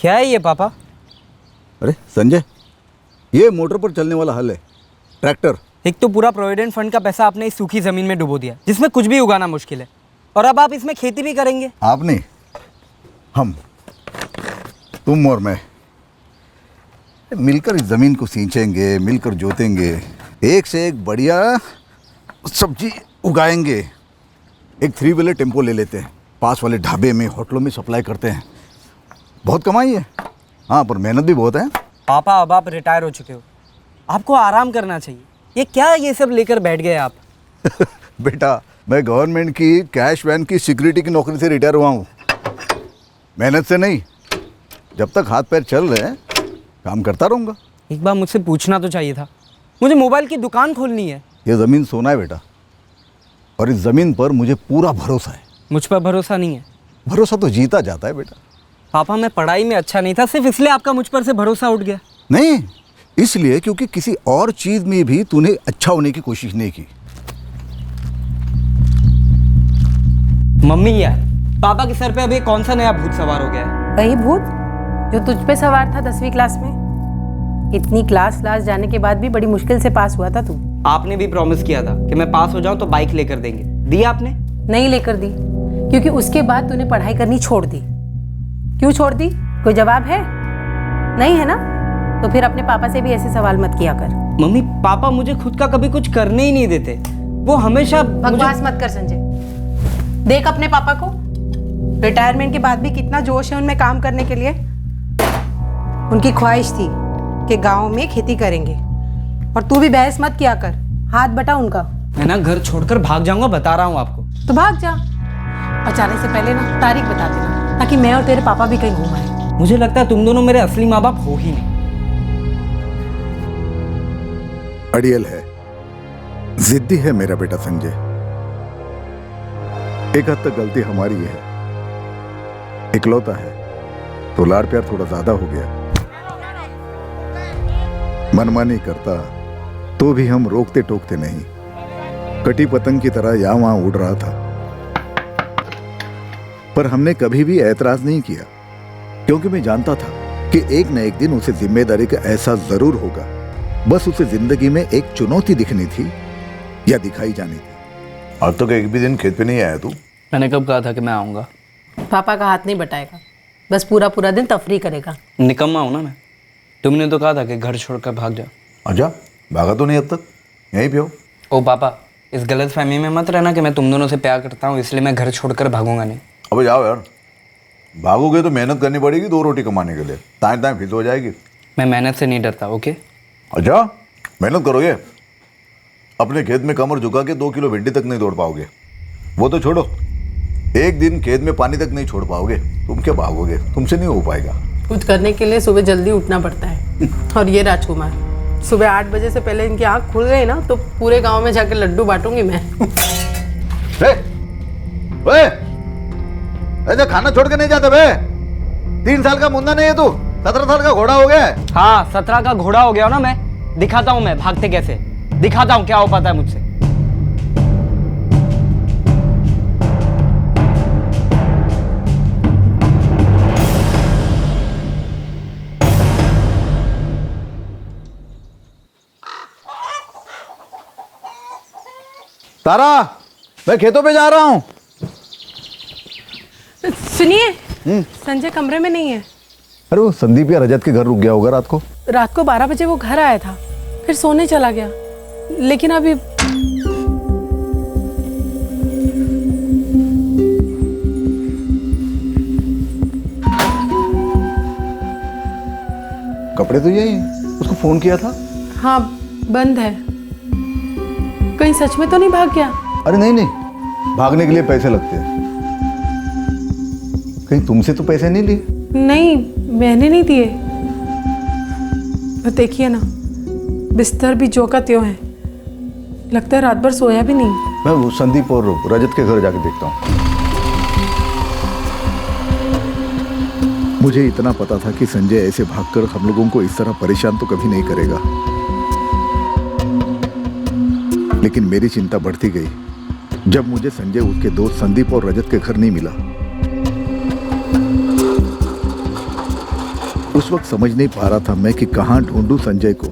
क्या है ये पापा? अरे संजय, ये मोटर पर चलने वाला हल है, ट्रैक्टर। एक तो पूरा प्रोविडेंट फंड का पैसा आपने इस सूखी जमीन में डुबो दिया जिसमें कुछ भी उगाना मुश्किल है, और अब आप इसमें खेती भी करेंगे? आप नहीं, हम, तुम और मैं मिलकर इस जमीन को सींचेंगे, मिलकर जोतेंगे, एक से एक बढ़िया सब्जी उगाएंगे। एक 3 व्हीलर टेम्पो ले लेते हैं, पास वाले ढाबे में, होटलों में सप्लाई करते हैं। बहुत कमाई है, हाँ, पर मेहनत भी बहुत है। पापा अब आप रिटायर हो चुके हो, आपको आराम करना चाहिए। ये क्या ये सब लेकर बैठ गए आप? बेटा, मैं गवर्नमेंट की कैश वैन की सिक्योरिटी की नौकरी से रिटायर हुआ हूँ। मेहनत से नहीं, जब तक हाथ पैर चल रहे हैं काम करता रहूँगा। एक बार मुझसे पूछना तो चाहिए था, मुझे मोबाइल की दुकान खोलनी है। ये ज़मीन सोना है बेटा, और इस ज़मीन पर मुझे पूरा भरोसा है। मुझ पर भरोसा नहीं है? भरोसा तो जीता जाता है बेटा। पापा मैं पढ़ाई में अच्छा नहीं था, सिर्फ इसलिए आपका मुझ पर से भरोसा उठ गया? नहीं, इसलिए क्योंकि किसी और चीज़ में भी तूने अच्छा होने की कोशिश नहीं की। मम्मी यार, पापा के सर पे अभी कौन सा नया भूत सवार हो गया है? वही भूत जो तुझ पे सवार था 10वीं क्लास में। इतनी क्लास जाने के बाद भी बड़ी मुश्किल से पास हुआ था तू। आपने भी प्रॉमिस किया था कि मैं पास हो जाऊं तो बाइक लेकर देंगे, दी आपने? नहीं लेकर दी, क्योंकि उसके बाद तूने पढ़ाई करनी छोड़ दी। क्यों छोड़ दी? कोई जवाब है? नहीं है ना? तो फिर अपने पापा से भी ऐसे सवाल मत किया कर। मम्मी, पापा मुझे खुद का कभी कुछ करने ही नहीं देते, वो हमेशा बकवास मत कर संजय। देख अपने पापा को, रिटायरमेंट के बाद भी कितना जोश है उनमें काम करने के लिए। उनकी ख्वाहिश थी कि गांव में खेती करेंगे, और तू भी बहस मत किया कर, हाथ बटा उनका। मैं ना घर छोड़कर भाग जाऊंगा, बता रहा हूँ आपको। तो भाग जा, और जाने से पहले ना तारीख बता देना, ताकि मैं और तेरे पापा भी कहीं घूम आए। मुझे लगता है तुम दोनों मेरे असली माँ बाप हो ही नहीं। अड़ियल है, जिद्दी है मेरा बेटा संजय। एक हद तक गलती हमारी है, इकलौता है तो लाड़ प्यार थोड़ा ज्यादा हो गया। मनमानी करता तो भी हम रोकते टोकते नहीं, कटी पतंग की तरह यहां वहां उड़ रहा था। पर हमने कभी भी ऐतराज नहीं किया, क्योंकि मैं जानता था कि एक न एक दिन उसे जिम्मेदारी का एहसास जरूर होगा। बस उसे जिंदगी में एक चुनौती दिखनी थी या दिखाई जानी थी। आज तक एक भी दिन खेत पे नहीं आया तू? मैंने कब कहा था कि मैं आऊंगा? पापा का हाथ नहीं बटाएगा, बस पूरा पूरा दिन तफरी करेगा। निकम्मा हूं ना मैं? तुमने तो कहा था कि घर छोड़कर भाग जाओ। अच्छा, भागा तो नहीं अब तक, यहीं पे हो। ओ पापा, इस गलत फहमी में मत रहना कि मैं तुम दोनों से प्यार करता हूँ इसलिए मैं घर छोड़कर भागूंगा नहीं। अबे जाओ यार, भागोगे तो मेहनत करनी पड़ेगी 2 रोटी कमाने के लिए, ताएं ताएं फिर हो जाएगी। मैं मेहनत से नहीं डरता, ओके? अच्छा, मेहनत करोगे, अपने खेत में कमर झुका के 2 किलो भिंडी तक नहीं तोड़ पाओगे। वो तो छोड़ो, एक दिन खेत में पानी तक नहीं छोड़ पाओगे, तुम क्या भागोगे? तुमसे नहीं हो पाएगा। कुछ करने के लिए सुबह जल्दी उठना पड़ता है। और ये राजकुमार, सुबह 8 बजे से पहले इनकी आँख खुल गई ना तो पूरे गांव में जाकर लड्डू बांटूंगी मैं। ऐसे खाना छोड़ के नहीं जाते बे? 3 साल का मुन्ना नहीं है तू, 17 साल का घोड़ा हो गया है। हाँ, 17 का घोड़ा हो गया ना मैं। दिखाता हूँ मैं भागते कैसे, दिखाता हूँ क्या हो पाता है मुझसे। तारा, मैं खेतों पे जा रहा हूँ। सुनिए, संजय कमरे में नहीं है। अरे वो संदीप या रजत के घर रुक गया होगा रात को। रात को 12 बजे वो घर आया था, फिर सोने चला गया, लेकिन अभी कपड़े तो यही हैं, उसको फोन किया था। हाँ, बंद है। कहीं सच में तो नहीं भाग गया? अरे नहीं नहीं, भागने के लिए पैसे लगते हैं। कहीं तुमसे तो पैसे नहीं लिए? नहीं, मैंने नहीं दिए। और देखिए ना, बिस्तर भी जो का त्यों है, लगता है रात भर सोया भी नहीं। मैं वो संदीप और रजत के घर जाके देखता हूँ। मुझे इतना पता था कि संजय ऐसे भागकर हम लोगों को इस तरह परेशान तो कभी नहीं करेगा, लेकिन मेरी चिंता बढ़ती गई जब मुझे संजय उसके दोस्त संदीप और रजत के घर नहीं मिला। उस वक्त समझ नहीं पा रहा था मैं कि कहाँ ढूंढूं संजय को।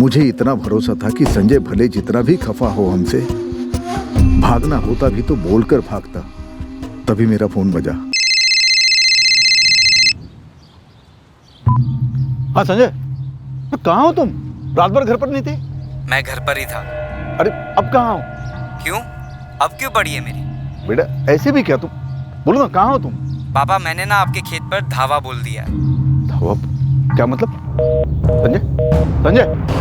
मुझे इतना भरोसा था कि संजय भले जितना भी खफा हो हमसे, भागना होता भी तो बोलकर भागता। तभी मेरा फोन बजा। हाँ संजय, कहाँ हो तुम? रात भर घर पर नहीं थे? मैं घर पर ही था। अरे अब कहाँ हो? क्यों? अब क्यों पड़ी है मेरी? बेटा ऐसे भी क्या तुम? बोलो ना, कहाँ हो तुम? पापा, मैंने ना आपके खेत पर धावा बोल दिया है। धावा? क्या मतलब? संजय, संजय।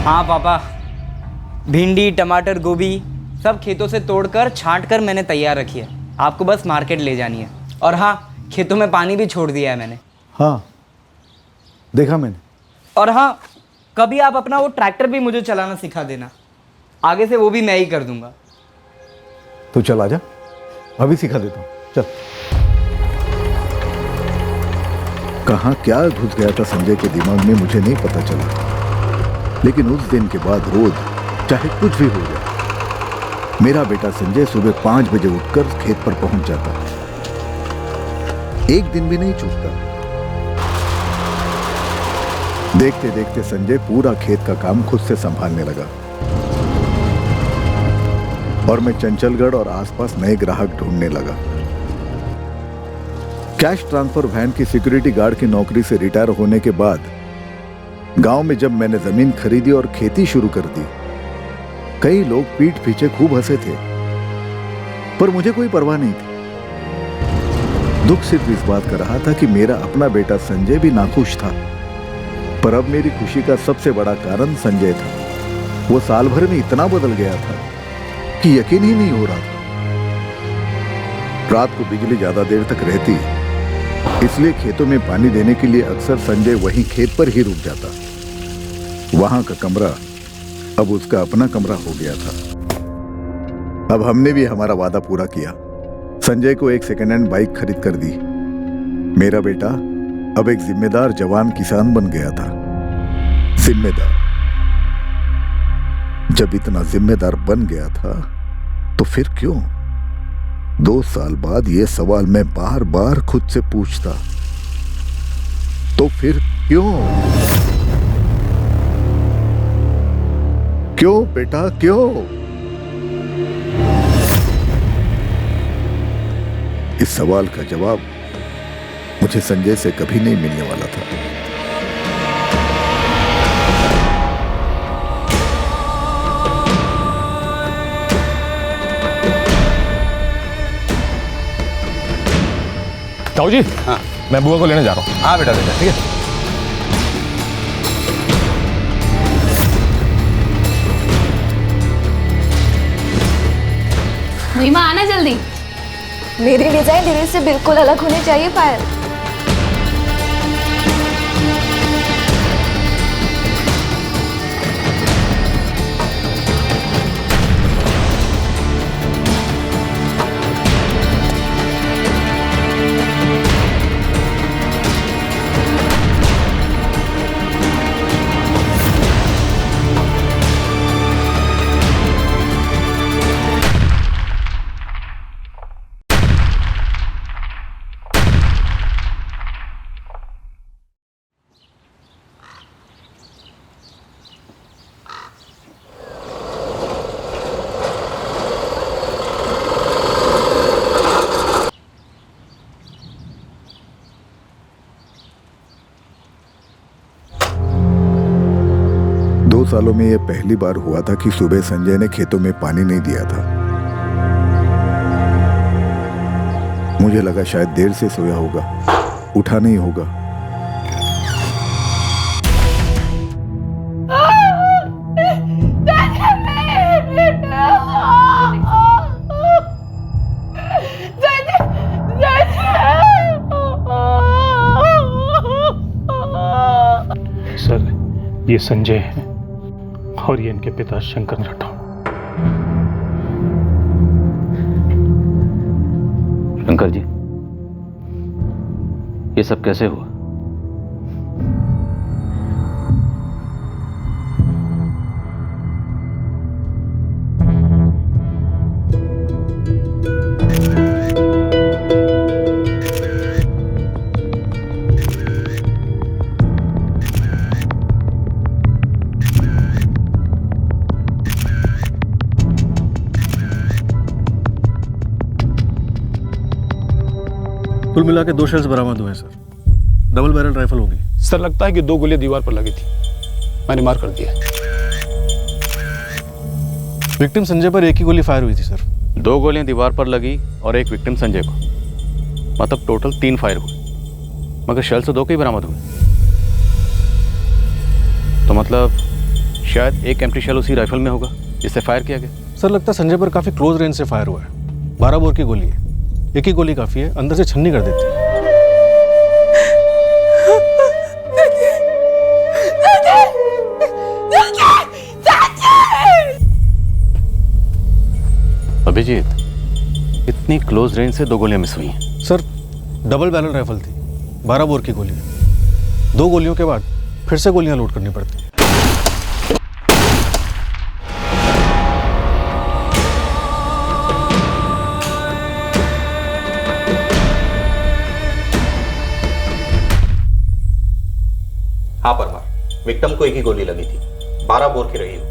हाँ पापा, भिंडी, टमाटर, गोभी सब खेतों से तोड़कर छांटकर मैंने तैयार रखी है। आपको बस मार्केट ले जानी है। और हाँ, खेतों में पानी भी छोड़ दिया है मैंने। हाँ देखा मैंने। और हाँ, कभी आप अपना वो ट्रैक्टर भी मुझे चलाना सिखा देना। आगे से वो भी मैं ही कर दूंगा। तो चल आजा, अभी सिखा देता हूँ, चल। कहाँ क्या घुस गया था संजय के दिमाग में मुझे नहीं पता चला, लेकिन उस दिन के बाद रोज चाहे कुछ भी हो जाए, मेरा बेटा संजय सुबह 5 बजे उठकर खेत पर पहुंच जाता। एक दिन भी नहीं चूकता। देखते देखते संजय पूरा खेत का काम खुद से संभालने लगा और मैं चंचलगढ़ और आसपास नए ग्राहक ढूंढने लगा। कैश ट्रांसफर वैन की सिक्योरिटी गार्ड की नौकरी से रिटायर होने के बाद गांव में जब मैंने जमीन खरीदी और खेती शुरू कर दी, कई लोग पीठ पीछे खूब हंसे थे, पर मुझे कोई परवाह नहीं थी। दुख सिर्फ इस बात का रहा था कि मेरा अपना बेटा संजय भी नाखुश था। पर अब मेरी खुशी का सबसे बड़ा कारण संजय था। वो साल भर में इतना बदल गया था कि यकीन ही नहीं हो रहा था। रात को बिजली ज्यादा देर तक रहती, इसलिए खेतों में पानी देने के लिए अक्सर संजय वहीं खेत पर ही रुक जाता। वहां का कमरा अब उसका अपना कमरा हो गया था। अब हमने भी हमारा वादा पूरा किया। संजय को एक सेकेंड हैंड बाइक खरीद कर दी। मेरा बेटा अब एक जिम्मेदार जवान किसान बन गया था। जिम्मेदार। जब इतना जिम्मेदार बन गया था तो फिर क्यों? 2 साल बाद यह सवाल मैं बार बार खुद से पूछता, तो फिर क्यों? क्यों बेटा, क्यों? इस सवाल का जवाब मुझे संजय से कभी नहीं मिलने वाला था। ताऊ जी, हाँ, मैं बुआ को लेने जा रहा हूँ। हाँ बेटा बेटा, ठीक है। महिमा आना जल्दी। मेरी डिजाइन दिल्ली से बिल्कुल अलग होनी चाहिए पायल। सालों में यह पहली बार हुआ था कि सुबह संजय ने खेतों में पानी नहीं दिया था। मुझे लगा शायद देर से सोया होगा, उठा नहीं होगा। सर, ये संजय है और ये इनके पिता शंकर राठौर। ये सब कैसे हुआ? कुल मिला के 2 शेल्स बरामद हुए सर। डबल बैरल राइफल होगी। सर लगता है कि 2 गोलियां दीवार पर लगी थी, मैंने मार कर दिया। विक्टिम संजय पर एक ही गोली फायर हुई थी सर। 2 गोलियां दीवार पर लगी और एक विक्टिम संजय को, मतलब टोटल 3 फायर हुए, मगर शेल तो 2 के ही बरामद हुए। तो मतलब शायद एक एम्प्टी शेल उसी राइफल में होगा जिससे फायर किया गया। सर लगता है संजय पर काफी क्लोज रेंज से फायर हुआ है। 12 बोर की गोली है, एक ही गोली काफी है, अंदर से छन्नी कर देती है। अभिजीत, इतनी क्लोज रेंज से 2 गोलियां मिस हुई हैं। सर डबल बैरल राइफल थी, 12 बोर की गोली है। 2 गोलियों के बाद फिर से गोलियां लोड करनी पड़ती है। हाँ परमार, विक्टिम को एक ही गोली लगी थी, 12 बोर की रही है।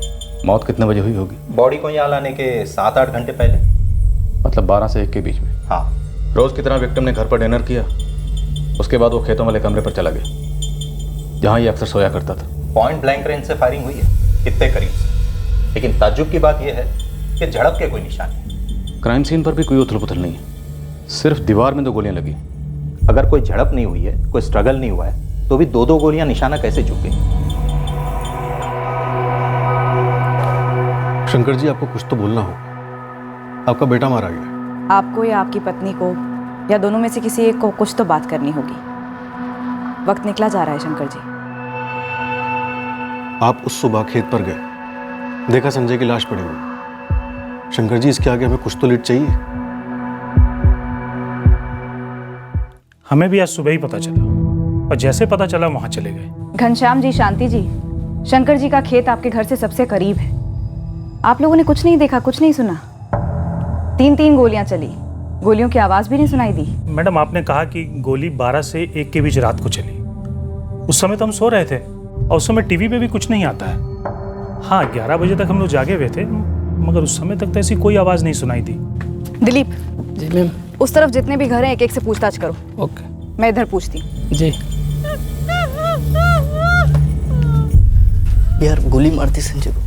मौत कितने बजे हुई होगी? बॉडी को यहाँ लाने के 7-8 घंटे पहले। मतलब 12 से 1 के बीच में। हाँ। रोज की तरह विक्टिम ने घर पर डिनर किया, उसके बाद वो खेतों वाले कमरे पर चला गया जहां ये अक्सर सोया करता था। पॉइंट ब्लैंक रेंज से फायरिंग हुई है, कितने करीब से। लेकिन ताज्जुब की बात यह है कि झड़प के कोई निशान नहीं। क्राइम सीन पर भी कोई उथल पुथल नहीं है, सिर्फ दीवार में 2 गोलियां लगी। अगर कोई झड़प नहीं हुई है, कोई स्ट्रगल नहीं हुआ है, तो भी 2-2 गोलियां निशाना कैसे चूक गई? शंकर जी, आपको कुछ तो बोलना होगा। आपका बेटा मारा गया। आपको या आपकी पत्नी को या दोनों में से किसी एक को कुछ तो बात करनी होगी। वक्त निकला जा रहा है शंकर जी। आप उस सुबह खेत पर गए, देखा संजय की लाश पड़ी हुई। शंकर जी, इसके आगे हमें कुछ तो लीड चाहिए। हमें भी आज सुबह ही पता चला, और जैसे पता चला वहां चले गए। घनश्याम जी, शांति जी, शंकर जी का खेत आपके घर से सबसे करीब है। आप लोगों ने कुछ नहीं देखा, कुछ नहीं सुना। 3 गोलियां चली, गोलियों की आवाज भी नहीं सुनाई दी। मैडम, आपने कहा कि गोली 12 से 1 के बीच रात को चली। उस समय तो हम सो रहे थे, और उस समय टीवी पे भी कुछ नहीं आता है। हाँ, 11 बजे तक हम लोग जागे हुए थे, मगर उस समय तक तो ऐसी कोई आवाज नहीं सुनाई दी। दिलीप जी मैम। उस तरफ जितने भी घर हैं, एक-एक से पूछताछ करो। ओके। मैं इधर पूछती हूँ। जी। यार गोली मारती संजय को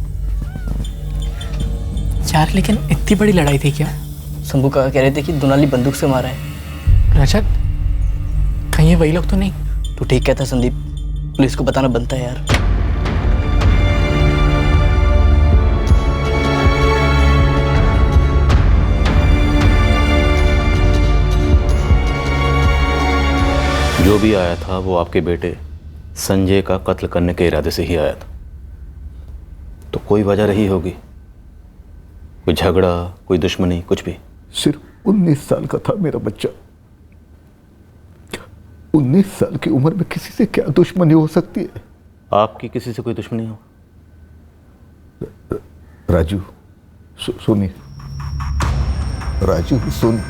यार, लेकिन इतनी बड़ी लड़ाई थी क्या? शंभू का कह रहे थे कि दुनाली बंदूक से मारा है। रजत, कहीं ये वही लोग तो नहीं? तू ठीक कहता संदीप, पुलिस को बताना बनता है यार। जो भी आया था वो आपके बेटे संजय का कत्ल करने के इरादे से ही आया था। तो कोई वजह रही होगी, कोई झगड़ा, कोई दुश्मनी, कुछ भी। सिर्फ 19 साल का था मेरा बच्चा। 19 साल की उम्र में किसी से क्या दुश्मनी हो सकती है? आपकी किसी से कोई दुश्मनी हो? राजू, सुनिए राजू, सुन।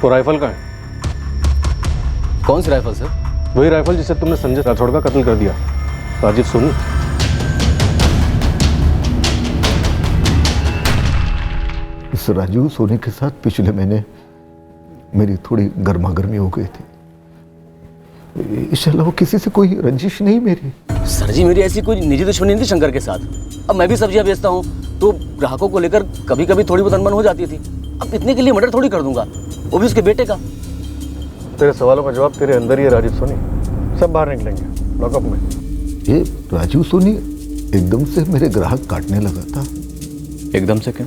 वो राइफल का है। कौन सी राइफल सर? वही राइफल जिससे तुमने संजय राठौड़ का कत्ल कर दिया, राजीव सोनी। इस राजू सोनी के साथ पिछले महीने मेरी थोड़ी गर्मा गर्मी हो गई थी। इसके अलावा किसी से कोई रंजिश नहीं मेरी। सर जी, मेरी ऐसी कोई निजी दुश्मनी नहीं थी शंकर के साथ। अब मैं भी सब्जियां बेचता हूँ, तो ग्राहकों को लेकर कभी कभी थोड़ी बहुत अनबन हो जाती थी। अब इतने के लिए मर्डर थोड़ी कर दूंगा, वो भी उसके बेटे का। तेरे सवालों का जवाब तेरे अंदर ही है राजीव सोनी। सब बाहर निकलेंगे लॉकअप में। ये राजू सोनी एकदम से मेरे ग्राहक काटने लगा था। एकदम से क्या?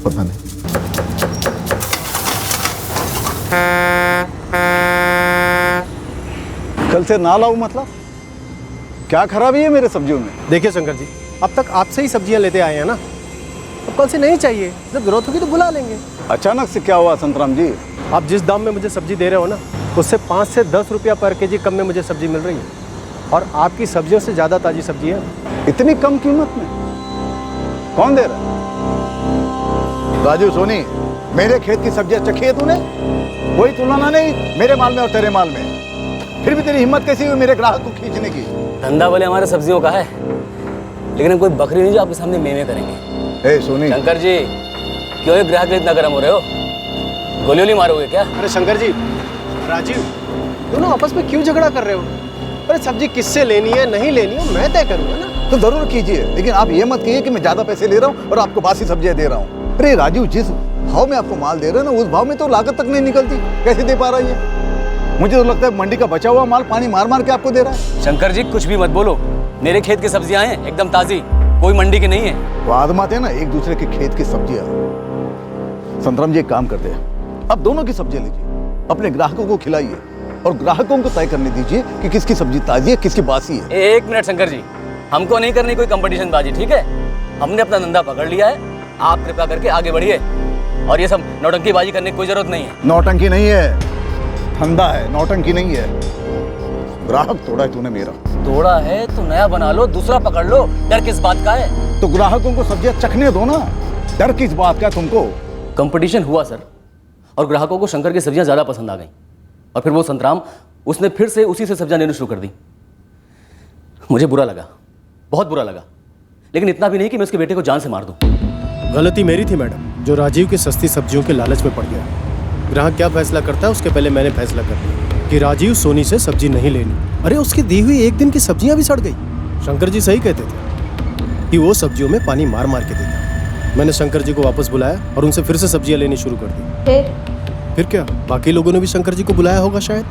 पता नहीं। कल से ना लाऊं मतलब? क्या खराबी है मेरे सब्जियों में? देखिए शंकर जी, अब तक आपसे ही सब्जियां लेते आए हैं ना, अब कल से नहीं चाहिए, जब जरूरत होगी तो बुला लेंगे। अचानक से क्या हुआ संतराम जी? आप जिस दाम में मुझे सब्जी दे रहे हो ना, उससे 5 से 10 रुपया पर केजी कम में मुझे सब्जी मिल रही है, और आपकी सब्जियों से ज़्यादा ताज़ी सब्जी है। इतनी कम कीमत में कौन दे रहा है? राजू सोनी, मेरे खेत की सब्जियां चखी है तूने? कोई तुलना नहीं मेरे माल में और तेरे माल में। फिर भी तेरी हिम्मत कैसी हुई मेरे ग्राहक को खींचने की? धंधा भले हमारे सब्जियों का है, लेकिन हम कोई बकरी नहीं जो आपके सामने मेमे करेंगे। ए सोनी, शंकर जी, क्यों ये ग्राहक इतना गर्म हो रहे हो? गोली वोली मारोगे क्या? अरे शंकर जी, राजीव, दोनों आपस में क्यों झगड़ा कर रहे हो? अरे सब्जी किससे लेनी है नहीं लेनी है मैं तय करूँगा ना। तो जरूर कीजिए, लेकिन आप ये मत कहिए कि मैं ज्यादा पैसे ले रहा हूँ और आपको बासी सब्जियां दे रहा हूँ। अरे राजू, जिस भाव में आपको माल दे रहे हैं ना, उस भाव में तो लागत तक नहीं निकलती, कैसे दे पा रहा है? मुझे तो लगता है मंडी का बचा हुआ माल पानी मार मार के आपको दे रहा है। शंकर जी कुछ भी मत बोलो, मेरे खेत की सब्जियां हैं एकदम ताजी, कोई मंडी की नहीं है। वो आदमाते हैं ना एक दूसरे के खेत की सब्जियां। संतराम जी एक काम करते हैं, अब दोनों की सब्जियां लीजिए, अपने ग्राहकों को खिलाइए और ग्राहकों को तय करने दीजिए कि किसकी सब्जी ताजी है किसकी बासी है। एक मिनट शंकर जी, हमको नहीं करनी कोई कंपटीशन बाजी, ठीक है? हमने अपना धंधा पकड़ लिया है, आप कृपया करके आगे बढ़िए, और ये सब नौटंकी बाजी करने की कोई जरूरत नहीं है। नौटंकी नहीं है, धंधा है, नौटंकी नहीं है। ग्राहक तोड़ा है तूने मेरा। तोड़ा है तो नया बना लो, दूसरा पकड़ लो, डर किस बात का है? तो ग्राहकों को सब्जियां चखने दो ना, डर किस बात का तुमको? कंपटीशन हुआ सर, और ग्राहकों को शंकर की सब्जियां ज्यादा पसंद आ गई, और फिर वो संतराम उसने फिर से उसी से सब्जियां लेनी शुरू कर दी। मुझे बुरा लगा, बहुत बुरा लगा, लेकिन इतना भी नहीं कि मैं उसके बेटे को जान से मार दूं। गलती मेरी थी मैडम, जो राजीव की सस्ती सब्जियों के लालच में पड़ गया। ग्राहक क्या फैसला करता है उसके पहले मैंने फैसला कर लिया कि राजीव सोनी से सब्जी नहीं लेनी। अरे उसकी दी हुई एक दिन की सब्जियां भी सड़ गई। शंकर जी सही कहते थे कि वो सब्जियों में पानी मार मार के देता। मैंने शंकर जी को वापस बुलाया और उनसे फिर से सब्जियां लेनी शुरू कर दी। फिर क्या, बाकी लोगों ने भी शंकर जी को बुलाया होगा शायद,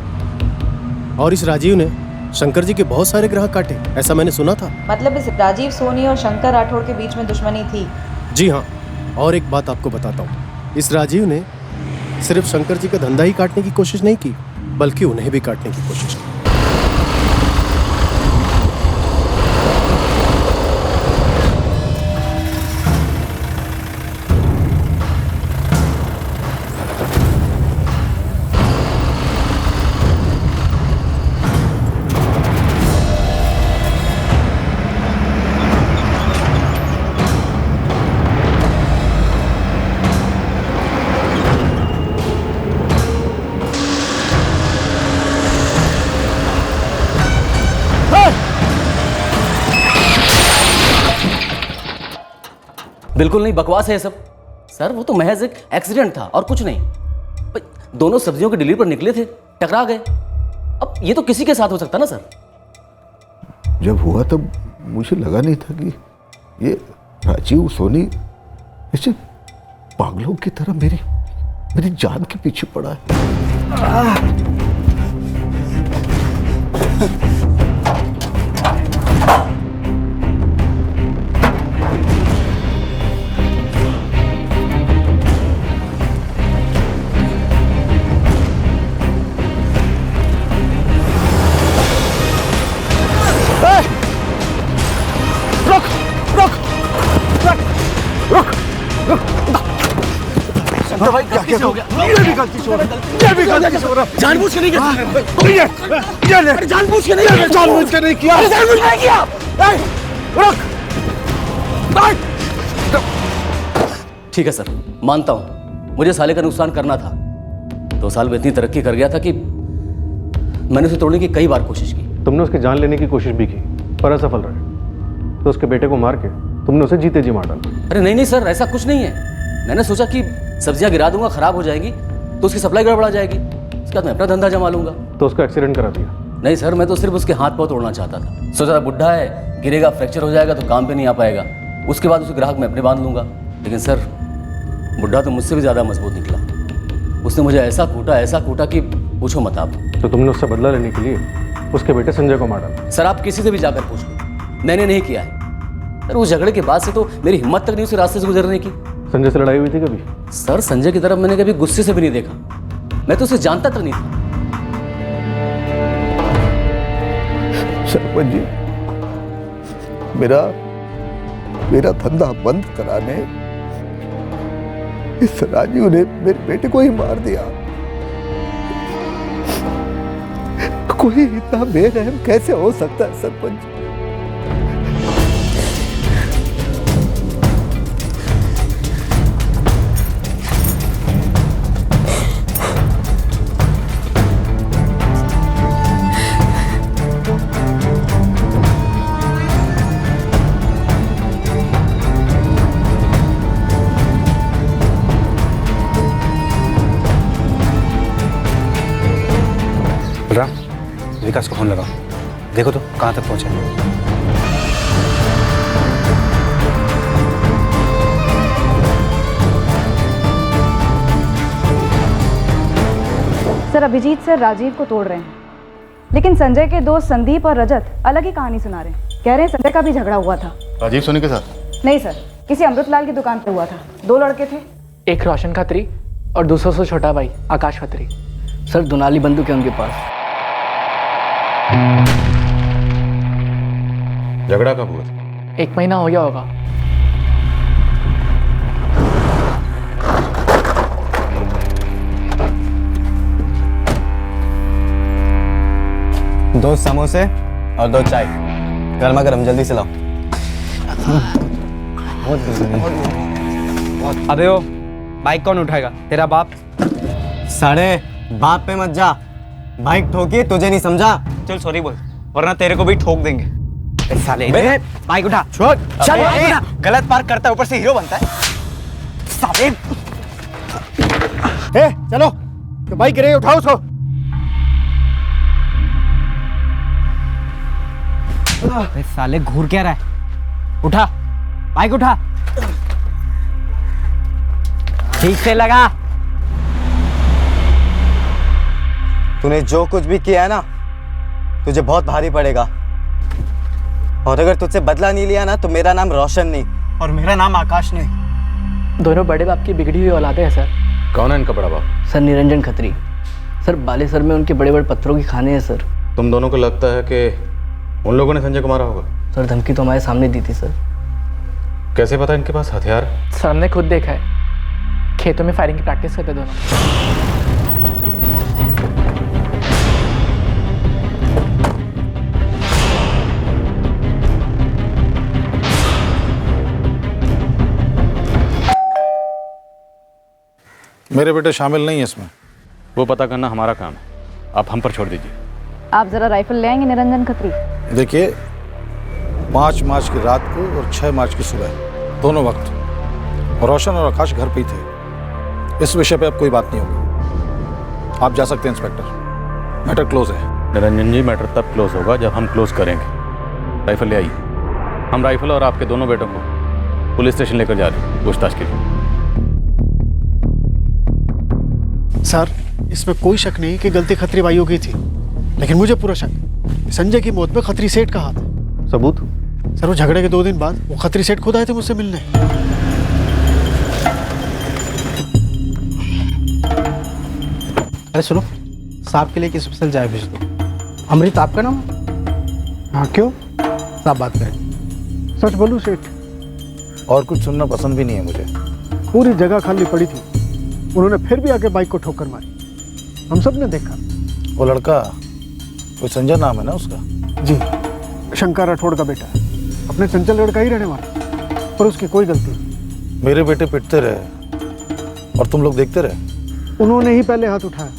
और इस राजीव ने शंकर जी के बहुत सारे ग्राहक काटे, ऐसा मैंने सुना था। मतलब इस राजीव सोनी और शंकर राठौड़ के बीच में दुश्मनी थी? जी हाँ, और एक बात आपको बताता हूँ, इस राजीव ने सिर्फ शंकर जी का धंधा ही काटने की कोशिश नहीं की, बल्कि उन्हें भी काटने की कोशिश की। बिल्कुल नहीं, बकवास है ये सब। सर वो तो महज एक एक्सीडेंट था और कुछ नहीं। दोनों सब्जियों की डिलीवरी पर निकले थे, टकरा गए। अब ये तो किसी के साथ हो सकता ना सर। जब हुआ तब मुझे लगा नहीं था कि ये राजीव सोनी ऐसे पागलों की तरह मेरी जान के पीछे पड़ा है। भाई क्या हो गया? ये भी गलती से हो रहा है। जानबूझ के नहीं किया। जानबूझ के नहीं किया। ठीक है सर, मानता हूं मुझे साले का नुकसान करना था। 2 साल में इतनी तरक्की कर गया था कि मैंने उसे तोड़ने की कई बार कोशिश की। तुमने उसकी जान लेने की कोशिश भी की पर असफल रहे, तो उसके बेटे को मार के तुमने उसे जीते जी मार डाला। अरे नहीं सर, ऐसा कुछ नहीं है। मैंने सोचा कि सब्जियां गिरा दूंगा, खराब हो जाएगी तो उसकी सप्लाई गड़बड़ा जाएगी, उसके बाद मैं अपना धंधा जमा लूंगा। तो उसका एक्सीडेंट करा दिया? नहीं सर, मैं तो सिर्फ उसके हाथ पांव तोड़ना चाहता था। सोचा था बुढ़ा है, गिरेगा, फ्रैक्चर हो जाएगा तो काम पे नहीं आ पाएगा, उसके बाद उसे ग्राहक मैं अपने बांध लूंगा। लेकिन सर बुढ़ा तो मुझसे भी ज़्यादा मजबूत निकला। उसने मुझे ऐसा कूटा कि पूछो मत आप। तो तुमने उससे बदला लेने के लिए उसके बेटे संजय को मार डाला? सर आप किसी से भी जाकर पूछ लो, मैंने नहीं किया है। सर उस झगड़े के बाद से तो मेरी हिम्मत तक नहीं उसे रास्ते से गुजरने की। संजय से लड़ाई हुई थी कभी? सर संजय की तरफ मैंने कभी गुस्से से भी नहीं देखा, मैं तो उसे जानता तक नहीं था। सरपंच जी, मेरा धंधा बंद कराने इस राजीव ने मेरे बेटे को ही मार दिया। कोई इतना बेरहम कैसे हो सकता है सरपंच? विकास को फोन लगाओ, देखो तो कहाँ तक पहुँचे। सर अभिजीत सर राजीव को तोड़ रहे हैं, लेकिन संजय के दोस्त संदीप और रजत अलग ही कहानी सुना रहे हैं। कह रहे हैं संजय का भी झगड़ा हुआ था। राजीव सोनी के साथ? नहीं सर, किसी अमृतलाल की दुकान पे हुआ था। 2 लड़के थे, एक रोशन खत्री और दूसरों से छोटा भाई आकाश खत्री। सर दुनाली बंदूक है उनके पास। झगड़ा कब हुआ था? 1 महीना हो गया होगा। दो समोसे और 2 चाय, गर्मा गर्म, जल्दी से लाओ। अबे ओ, बाइक कौन उठाएगा? तेरा बाप? साढ़े बाप पे मत जा, बाइक ठोकी तुझे नहीं समझा। चल सॉरी बोल, वरना तेरे को भी ठोक देंगे। साले बाइक उठा। छोड़, चल बाइक उठा। गलत पार्क करता है, ऊपर से हीरो बनता है साले। ए, चलो तो बाइक गिरे, उठाओ उसको। साले घूर क्या रहा है? उठा, बाइक उठा, ठीक से लगा। तूने जो कुछ भी किया है ना, तुझे बहुत भारी पड़ेगा। और अगर तुझसे बदला नहीं लिया ना, तो मेरा नाम रोशन नहीं और मेरा नाम आकाश नहीं। दोनों बड़े बाप की बिगड़ी हुई औलादे हैं सर। कौन है इनका बड़ा बाप? सर निरंजन खत्री। सर बालेसर में उनके बड़े बड़े पत्थरों की खाने हैं सर। तुम दोनों को लगता है कि उन लोगों ने संजय को मारा होगा? सर धमकी तो हमारे सामने दी थी सर। कैसे पता इनके पास हथियार? सर हमने खुद देखा है, खेतों में फायरिंग की प्रैक्टिस करते दोनों। मेरे बेटे शामिल नहीं है इसमें। वो पता करना हमारा काम है, आप हम पर छोड़ दीजिए। आप जरा राइफल ले आएंगे निरंजन खत्री? देखिए, 5 मार्च की रात को और 6 मार्च की सुबह, दोनों वक्त रोशन और आकाश घर पे ही थे। इस विषय पे अब कोई बात नहीं होगी। आप जा सकते हैं इंस्पेक्टर, मैटर क्लोज है। निरंजन जी, मैटर तब क्लोज होगा जब हम क्लोज करेंगे। राइफल ले आइए। हम राइफल और आपके दोनों बेटों को पुलिस स्टेशन लेकर जा रहे हैं पूछताछ के लिए। सर इसमें कोई शक नहीं कि गलती खत्री भाइयों की थी, लेकिन मुझे पूरा शक संजय की मौत में खत्री सेठ का हाथ है। सबूत? सर वो झगड़े के 2 दिन बाद वो खत्री सेठ खुद आए थे मुझसे मिलने। अरे सुनो, साहब के लिए एक स्पेशल चाय भेज दो। अमृत आपका नाम? हाँ क्यों? साहब बात करें। सच बोलूं सेठ, और कुछ सुनना पसंद भी नहीं है मुझे। पूरी जगह खाली पड़ी थी, उन्होंने फिर भी आके बाइक को ठोकर मारी। हम सब ने देखा। वो लड़का, कोई संजय नाम है ना उसका? जी, शंकर राठौड़ का बेटा है, अपने चंचल लड़का ही रहने वाला, पर उसकी कोई गलती नहीं। मेरे बेटे पिटते रहे और तुम लोग देखते रहे। उन्होंने ही पहले हाथ उठाया,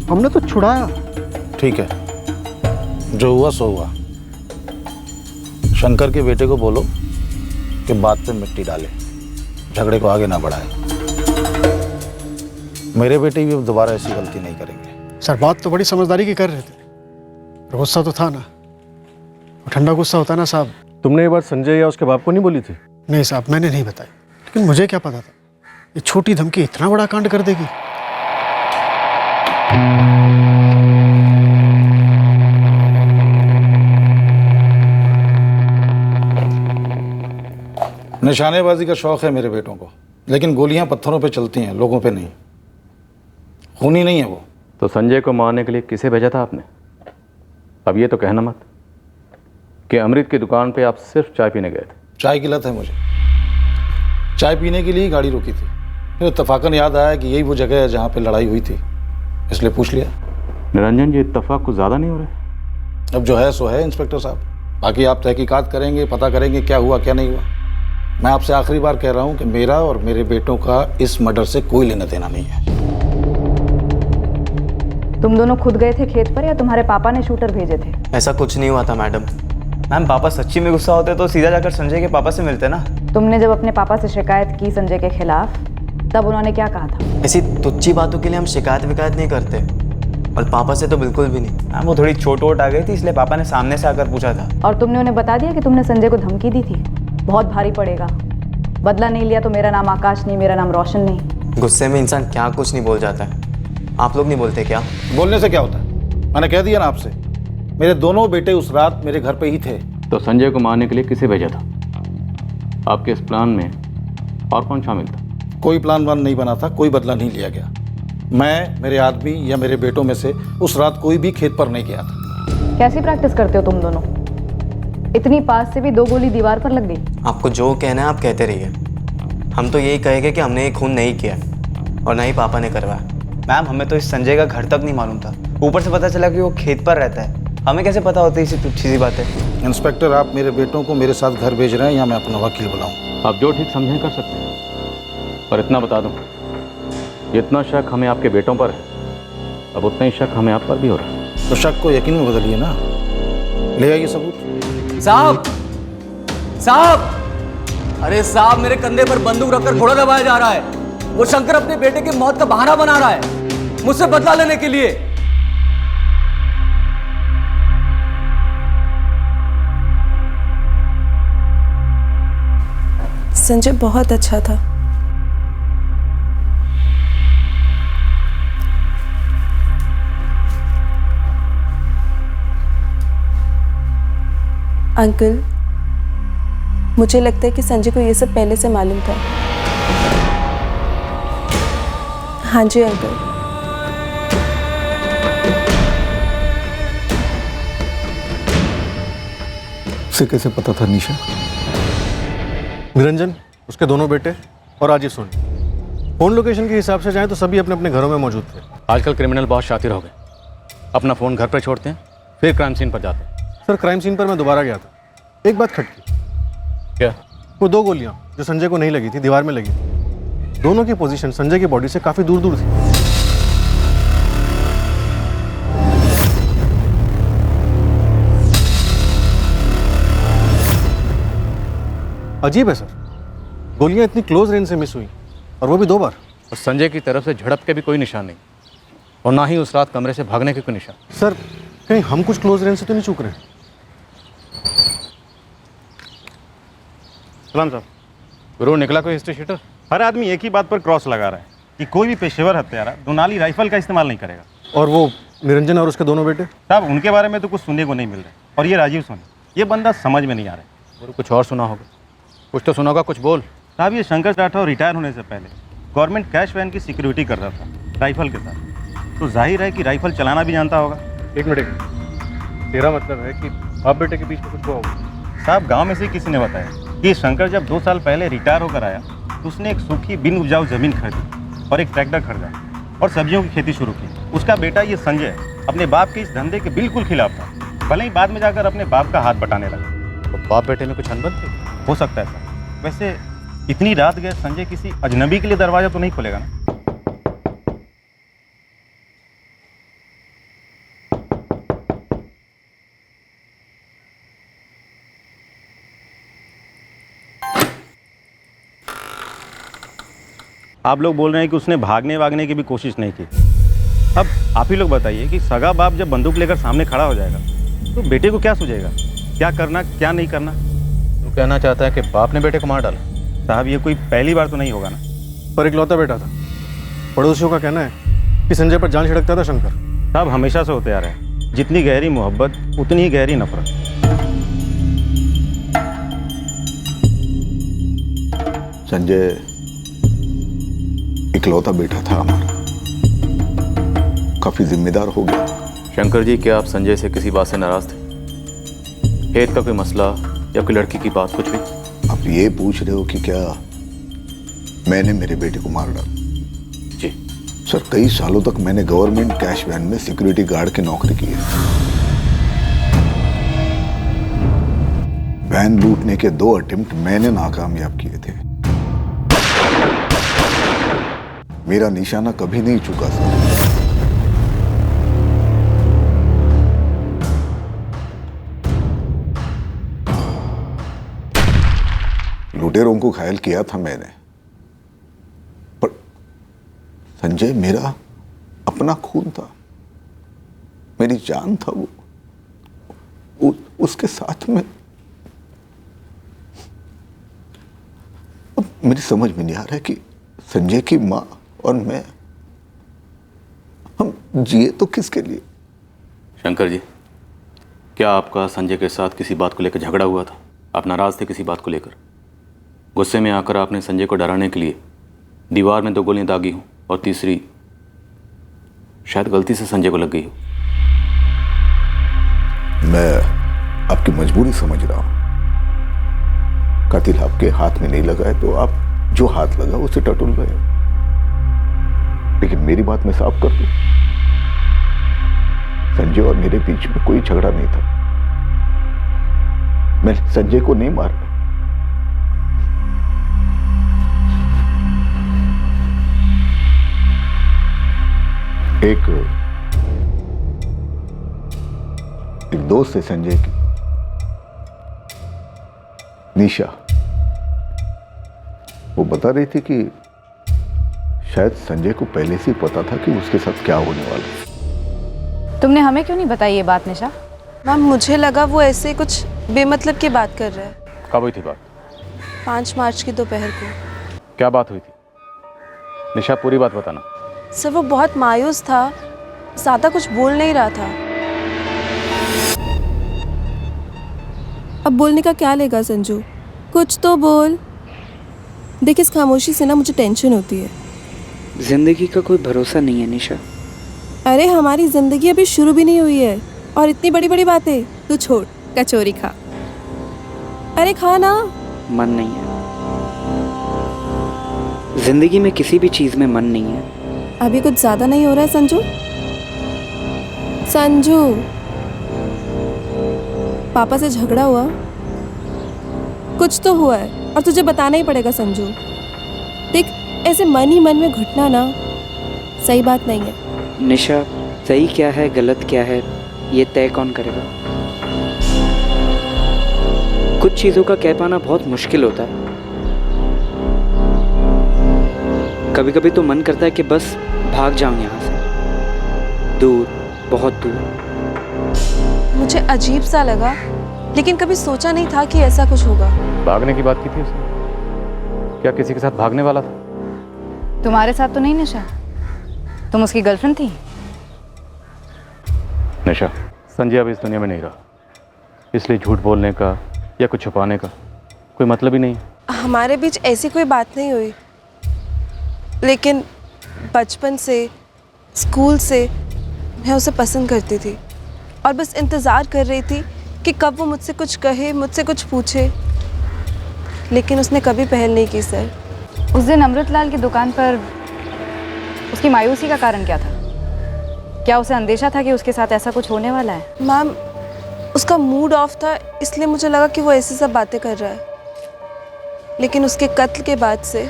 हमने तो छुड़ाया। ठीक है, जो हुआ सो हुआ। शंकर के बेटे को बोलो कि बात पे मिट्टी डाले, झगड़े को आगे ना बढ़ाए। मेरे बेटे भी अब दोबारा ऐसी गलती नहीं करेंगे। सर बात तो बड़ी समझदारी की कर रहे थे, पर गुस्सा तो था ना, वो ठंडा गुस्सा होता ना साहब। तुमने ये बात संजय या उसके बाप को नहीं बोली थी? नहीं साहब, मैंने नहीं बताई, लेकिन मुझे क्या पता था ये छोटी धमकी इतना बड़ा कांड कर देगी। निशानेबाजी का शौक है मेरे बेटों को, लेकिन गोलियां पत्थरों पे चलती हैं, लोगों पे नहीं। खूनी नहीं है वो। तो संजय को मारने के लिए किसे भेजा था आपने? अब ये तो कहना मत। कि अमृत की दुकान पे आप सिर्फ चाय पीने गए थे। चाय की लत है मुझे। चाय पीने के लिए ही गाड़ी रोकी थी। फिर इत्तफाकन याद आया कि यही वो जगह है जहाँ पे लड़ाई हुई थी, इसलिए पूछ लिया। निरंजन जी, इत्तफाक कुछ ज़्यादा नहीं हो रहे? अब जो है सो है इंस्पेक्टर साहब। बाकी आप तहकीकात करेंगे, पता करेंगे क्या हुआ क्या नहीं हुआ। मैं आपसे आखिरी बार कह रहा हूँ कि मेरा और मेरे बेटों का इस मर्डर से कोई लेना देना नहीं है। तुम दोनों खुद गए थे खेत पर या तुम्हारे पापा ने शूटर भेजे थे? ऐसा कुछ नहीं हुआ था मैडम। मैम, पापा सच्ची में गुस्सा होते तो सीधा जाकर संजय के पापा से मिलते ना। तुमने जब अपने पापा से शिकायत की संजय के खिलाफ, तब उन्होंने क्या कहा था? ऐसी तुच्छी बातों के लिए हम शिकायत विकायत नहीं करते, और पापा से तो बिल्कुल भी नहीं। मैम, वो थोड़ी चोट वोट आ गई थी, इसलिए पापा ने सामने से आकर पूछा था। और तुमने उन्हें बता दिया कि तुमने संजय को धमकी दी थी, बहुत भारी पड़ेगा, बदला नहीं लिया तो मेरा नाम आकाश नहीं, मेरा नाम रोशन नहीं। गुस्से में इंसान क्या कुछ नहीं बोल जाता है। आप लोग नहीं बोलते क्या? बोलने से क्या होता है? मैंने कह दिया ना आपसे, मेरे दोनों बेटे उस रात मेरे घर पे ही थे। तो संजय को मारने के लिए किसे भेजा था? आपके इस प्लान में और कौन शामिल था? कोई प्लान वान नहीं बना था, कोई बदला नहीं लिया गया। मैं, मेरे आदमी या मेरे बेटों में से उस रात कोई भी खेत पर नहीं गया था। कैसी प्रैक्टिस करते हो तुम दोनों? इतनी पास से भी 2 गोली दीवार पर लग गई। आपको जो कहना है आप कहते रहिए। हम तो यही कहेंगे कि हमने ये खून नहीं किया और ना ही पापा ने करवाया। मैम, हमें तो इस संजय का घर तक नहीं मालूम था, ऊपर से पता चला कि वो खेत पर रहता है। हमें कैसे पता होती है इसी तुच्छी सी बातें? इंस्पेक्टर, आप मेरे बेटों को मेरे साथ घर भेज रहे हैं या मैं अपना वकील बुलाऊं? आप जो ठीक समझें कर सकते हैं, पर इतना बता दूं, जितना शक हमें आपके बेटों पर है, अब उतना ही शक हमें आप पर भी हो रहा है। तो शक को यकीन में बदलिए ना, ले आइए सबूत। साहब, साहब, अरे साहब, मेरे कंधे पर बंदूक रखकर घोड़ा दबाया जा रहा है। वो शंकर अपने बेटे की मौत का बहाना बना रहा है मुझसे बदला लेने के लिए। संजय बहुत अच्छा था। अंकल, मुझे लगता है कि संजय को ये सब पहले से मालूम था। हाँ जी अंकल। उसे कैसे पता था निशा? निरंजन, उसके दोनों बेटे और राजीव सोनी। फोन लोकेशन के हिसाब से जाएं तो सभी अपने अपने घरों में मौजूद थे। आजकल क्रिमिनल बहुत शातिर हो गए, अपना फ़ोन घर पर छोड़ते हैं, फिर क्राइम सीन पर जाते हैं। सर, क्राइम सीन पर मैं दोबारा गया था, एक बात खटकी। क्या? वो 2 गोलियां जो संजय को नहीं लगी थी, दीवार में लगी थी। दोनों की पोजीशन संजय की बॉडी से काफी दूर दूर थी। अजीब है सर, गोलियां इतनी क्लोज रेंज से मिस हुई और वो भी 2 बार। और संजय की तरफ से झड़प के भी कोई निशान नहीं, और ना ही उस रात कमरे से भागने के कोई निशान। सर, कहीं हम कुछ क्लोज रेंज से तो नहीं चूक रहे? सलाम साहब। गुरु, निकला कोई हिस्ट्री शीटर? हर आदमी एक ही बात पर क्रॉस लगा रहा है कि कोई भी पेशेवर हत्यारा दुनाली राइफल का इस्तेमाल नहीं करेगा। और वो निरंजन और उसके दोनों बेटे? साहब, उनके बारे में तो कुछ सुनने को नहीं मिल रहा। और ये राजीव सोनी, ये बंदा समझ में नहीं आ रहा है। गुरु, कुछ और सुना होगा, कुछ तो सुना होगा, कुछ बोल। साहब, ये शंकर राठौर रिटायर होने से पहले गवर्नमेंट कैश वैन की सिक्योरिटी कर रहा था राइफल के साथ, तो जाहिर है कि राइफल चलाना भी जानता होगा। एक मिनट, तेरा मतलब है कि बाप बेटे के बीच में कुछ हुआ होगा? साहब, गाँव में से किसी ने बताया कि शंकर जब 2 साल पहले रिटायर होकर आया तो उसने एक सूखी बिन उपजाऊ जमीन खरीदी और एक ट्रैक्टर खरीदा और सब्जियों की खेती शुरू की। उसका बेटा ये संजय अपने बाप के इस धंधे के बिल्कुल खिलाफ था, भले ही बाद में जाकर अपने बाप का हाथ बटाने लगा। तो बाप बेटे में कुछ अनबन थी? हो सकता है सर। वैसे इतनी रात गए संजय किसी अजनबी के लिए दरवाजा तो नहीं खोलेगा ना? आप लोग बोल रहे हैं कि उसने भागने वागने की भी कोशिश नहीं की। अब आप ही लोग बताइए कि सगा बाप जब बंदूक लेकर सामने खड़ा हो जाएगा तो बेटे को क्या सूझेगा, क्या करना क्या नहीं करना? तो कहना चाहता है कि बाप ने बेटे को मार डाला? साहब, ये कोई पहली बार तो नहीं होगा ना। पर इकलौता बेटा था। पड़ोसियों का कहना है कि संजय पर जान छिड़कता था शंकर। साहब, हमेशा से होते आ रहे हैं, जितनी गहरी मोहब्बत उतनी ही गहरी नफरत। संजय इकलौता बेटा था हमारा, काफी जिम्मेदार हो गया। शंकर जी, क्या आप संजय से किसी बात से नाराज थे? हेत का कोई मसला या कोई लड़की की बात कुछ भी? आप ये पूछ रहे हो कि क्या मैंने मेरे बेटे को मार डाला? जी सर, कई सालों तक मैंने गवर्नमेंट कैश वैन में सिक्योरिटी गार्ड की नौकरी की है। वैन लूटने के 2 अटेम्प्ट मैंने नाकामयाब किए थे। मेरा निशाना कभी नहीं चुका सर। लुटेरों को घायल किया था मैंने, पर संजय मेरा अपना खून था, मेरी जान था वो। उसके साथ में अब मेरी समझ में नहीं आ रहा है कि संजय की माँ और मैं, हम जिए तो किसके लिए? शंकर जी, क्या आपका संजय के साथ किसी बात को लेकर झगड़ा हुआ था? आप नाराज थे किसी बात को लेकर? गुस्से में आकर आपने संजय को डराने के लिए दीवार में 2 गोलियां दागी हों और तीसरी शायद गलती से संजय को लग गई हो। मैं आपकी मजबूरी समझ रहा हूं। कातिल आपके हाथ में नहीं लगा है तो आप जो हाथ लगा उसे टटोल गए, लेकिन मेरी बात मैं साफ कर दूं, संजय और मेरे बीच में कोई झगड़ा नहीं था। मैं संजय को नहीं मारा। एक दोस्त है संजय की, निशा, वो बता रही थी कि शायद संजय को पहले से ही पता था कि उसके साथ क्या होने वाला है। तुमने हमें क्यों नहीं बताई ये बात निशा? मैम मुझे लगा वो ऐसे कुछ बेमतलब की बात कर रहा है। कब हुई थी बात? 5 मार्च की दोपहर को। क्या बात हुई थी? निशा, पूरी बात बताना। सर वो बहुत मायूस था, ज़्यादा कुछ बोल नहीं रहा था। अब बोलने का क्या लेगा संजू, कुछ तो बोल। देख इस खामोशी से ना मुझे टेंशन होती है। जिंदगी का कोई भरोसा नहीं है निशा। अरे हमारी जिंदगी अभी शुरू भी नहीं हुई है और इतनी बड़ी बड़ी बातें। तू छोड़, कचौरी खा। अरे खा ना। मन नहीं है, जिंदगी में किसी भी चीज में मन नहीं है। अभी कुछ ज्यादा नहीं हो रहा है संजू? संजू, पापा से झगड़ा हुआ? कुछ तो हुआ है और तुझे बताना ही पड़ेगा संजू। देख ऐसे मन ही मन में घुटना ना सही बात नहीं है। निशा, सही क्या है गलत क्या है ये तय कौन करेगा? कुछ चीज़ों का कह पाना बहुत मुश्किल होता है। कभी कभी तो मन करता है कि बस भाग जाऊं यहाँ से, दूर, बहुत दूर। मुझे अजीब सा लगा, लेकिन कभी सोचा नहीं था कि ऐसा कुछ होगा। भागने की बात की थी उसने? क्या किसी के साथ भागने वाला था? तुम्हारे साथ तो नहीं निशा, तुम उसकी गर्लफ्रेंड थी। निशा, संजय अब इस दुनिया में नहीं रहा, इसलिए झूठ बोलने का या कुछ छुपाने का कोई मतलब ही नहीं। हमारे बीच ऐसी कोई बात नहीं हुई, लेकिन बचपन से, स्कूल से मैं उसे पसंद करती थी और बस इंतज़ार कर रही थी कि कब वो मुझसे कुछ कहे, मुझसे कुछ पूछे, लेकिन उसने कभी पहल नहीं की। सर, उस दिन अमृतलाल की दुकान पर उसकी मायूसी का कारण क्या था? क्या उसे अंदेशा था कि उसके साथ ऐसा कुछ होने वाला है? मैम उसका मूड ऑफ था, इसलिए मुझे लगा कि वो ऐसी सब बातें कर रहा है, लेकिन उसके कत्ल के बाद से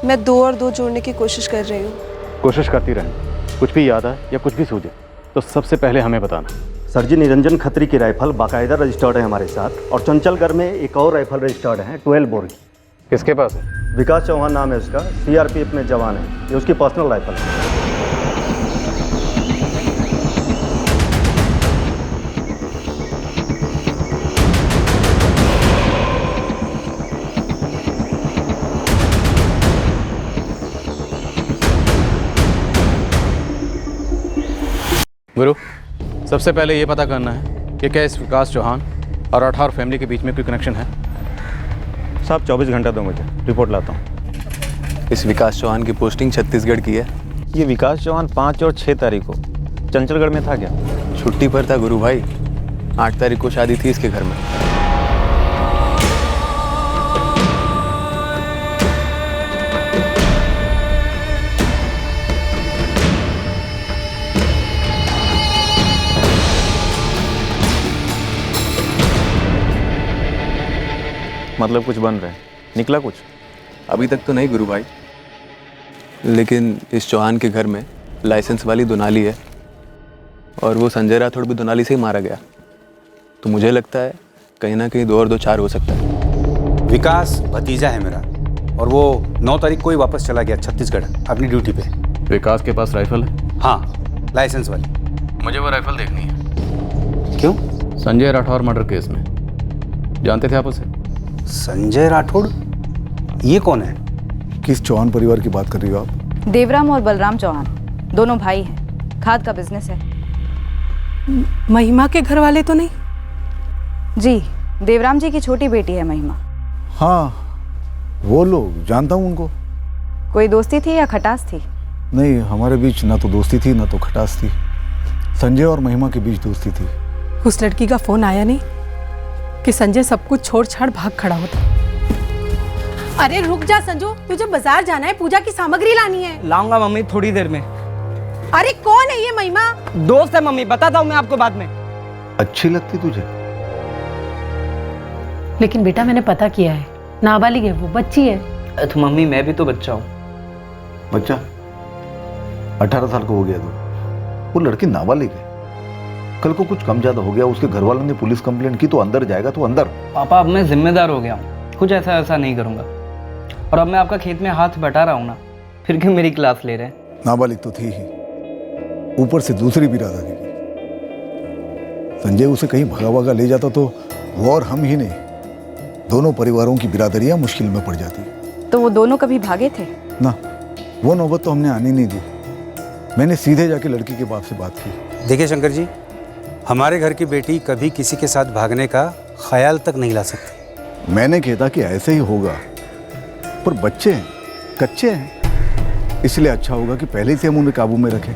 मैं 2 और 2 जोड़ने की कोशिश कर रही हूँ। कोशिश करती रहें, कुछ भी याद आए या कुछ भी सूझे तो सबसे पहले हमें बताना। सर जी, निरंजन खत्री की राइफल बाकायदा रजिस्टर्ड है हमारे साथ, और चंचलगढ़ में एक और राइफल रजिस्टर्ड है 12 बोर की। किसके पास है? विकास चौहान नाम है उसका, CRPF में जवान है, ये उसकी पर्सनल राइफल है। गुरु, सबसे पहले ये पता करना है कि क्या इस विकास चौहान और राठौर फैमिली के बीच में कोई कनेक्शन है? साहब 24 घंटा दो मुझे, रिपोर्ट लाता हूँ। इस विकास चौहान की पोस्टिंग छत्तीसगढ़ की है। ये विकास चौहान 5 और 6 तारीख को चंचलगढ़ में था क्या? छुट्टी पर था गुरु भाई। 8 तारीख को शादी थी इसके घर में। मतलब कुछ बन रहा है, निकला कुछ? अभी तक तो नहीं गुरु भाई, लेकिन इस चौहान के घर में लाइसेंस वाली दुनाली है और वो संजय राठौड़ भी दुनाली से ही मारा गया। तो मुझे लगता है कहीं ना कहीं 2 और 2 4 हो सकता है। विकास भतीजा है मेरा और वो 9 तारीख को ही वापस चला गया छत्तीसगढ़ अपनी ड्यूटी पे। विकास के पास राइफल है? हाँ, लाइसेंस वाली। मुझे वो राइफल देखनी है। क्यों? संजय राठौर मर्डर केस में। जानते थे आप उसे? संजय राठौड़? ये कौन है? किस चौहान परिवार की बात कर रही हो आप? देवराम और बलराम चौहान, दोनों भाई हैं। खाद का बिजनेस है। महिमा के घर वाले तो नहीं? जी, देवराम जी की छोटी बेटी है महिमा। हाँ, वो लोग जानता हूँ उनको। कोई दोस्ती थी या खटास थी? नहीं, हमारे बीच ना तो दोस्ती थी ना तो खटास थी। संजय और महिमा के बीच दोस्ती थी। उस लड़की का फोन आया नहीं कि संजय सब कुछ छोड़ छाड़ भाग खड़ा होता? अरे रुक जा संजू, तुझे बाजार जाना है, पूजा की सामग्री लानी है। लाऊंगा मम्मी थोड़ी देर में। अरे कौन है ये महिमा? दोस्त है मम्मी, बताता हूँ मैं आपको बाद में। अच्छी लगती तुझे? लेकिन बेटा मैंने पता किया है, नाबालिग है वो, बच्ची है। तो मम्मी मैं भी तो बच्चा हूँ। बच्चा? 18 साल का हो गया तो वो लड़की नाबालिग है। कल को कुछ कम ज्यादा हो गया, उसके घर वालों ने पुलिस कंप्लेंट की तो अंदर जाएगा तो अंदर। पापा अब मैं जिम्मेदार हो गया हूँ, कुछ ऐसा नहीं करूँगा। और अब मैं आपका खेत में हाथ बटा रहा हूँ ना, फिर क्यों मेरी क्लास ले रहे हैं? नाबालिग तो थी ही, ऊपर से दूसरी बिरादरी की। संजय उसे कहीं भगा भगा ले जाता तो वो और हम ही नहीं, दोनों परिवारों की बिरादरियां मुश्किल में पड़ जाती। तो वो दोनों कभी भागे थे? ना, वो नौबत तो हमने आनी नहीं दी। मैंने सीधे जाके लड़की के बाप से बात की। देखिए शंकर जी, हमारे घर की बेटी कभी किसी के साथ भागने का ख्याल तक नहीं ला सकती। मैंने कहता कि ऐसे ही होगा, पर बच्चे हैं, कच्चे हैं, इसलिए अच्छा होगा कि पहले से हम उन्हें काबू में रखें।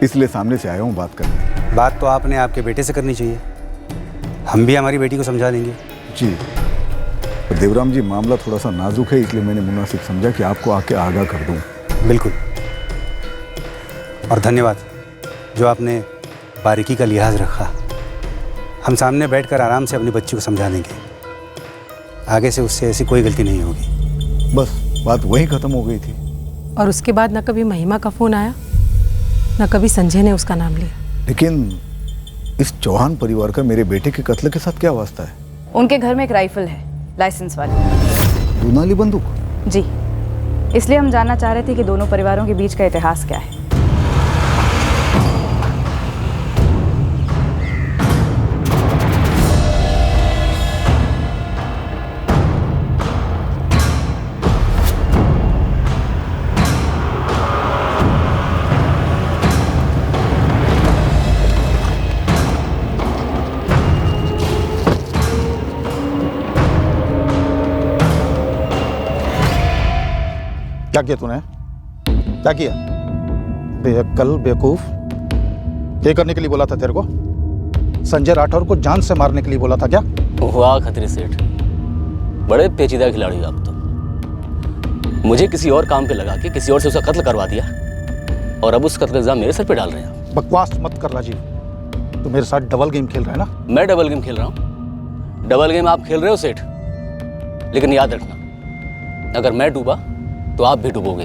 इसलिए सामने से आया हूँ बात करने। बात तो आपने आपके बेटे से करनी चाहिए, हम भी हमारी बेटी को समझा देंगे। जी, तो देवराम जी मामला थोड़ा सा नाजुक है, इसलिए मैंने मुनासिब समझा कि आपको आके आगाह कर दूँ। बिल्कुल, और धन्यवाद जो आपने बारीकी का लिहाज रखा। हम सामने बैठकर आराम से अपनी बच्ची को समझा देंगे, आगे से उससे ऐसी कोई गलती नहीं होगी। बस बात वहीं ख़त्म हो गई थी। और उसके बाद ना कभी महिमा का फोन आया, ना कभी संजय ने उसका नाम लिया। लेकिन इस चौहान परिवार का मेरे बेटे के कत्ल के साथ क्या वास्ता है? उनके घर में एक राइफल है, लाइसेंस वाली। दुनाली बंदूक? जी, इसलिए हम जानना चाह रहे थे कि दोनों परिवारों के बीच का इतिहास क्या है। क्या किया तूने? क्या किया? बेअक्ल, बेवकूफ। ये करने के लिए बोला था तेरे को? संजय राठौर को जान से मारने के लिए बोला था क्या? वाह खत्री सेठ, बड़े पेचीदा खिलाड़ी हो आप तो। मुझे किसी और काम पे लगा के किसी और से उसका कत्ल करवा दिया और अब उस कत्ल का इल्जाम मेरे सर पे डाल रहे हैं। बकवास मत कर राजीव, तू मेरे साथ डबल गेम खेल रहा है ना? मैं डबल गेम खेल रहा हूँ? डबल गेम आप खेल रहे हो सेठ, लेकिन याद रखना, अगर मैं डूबा तो आप भी डूबोगे।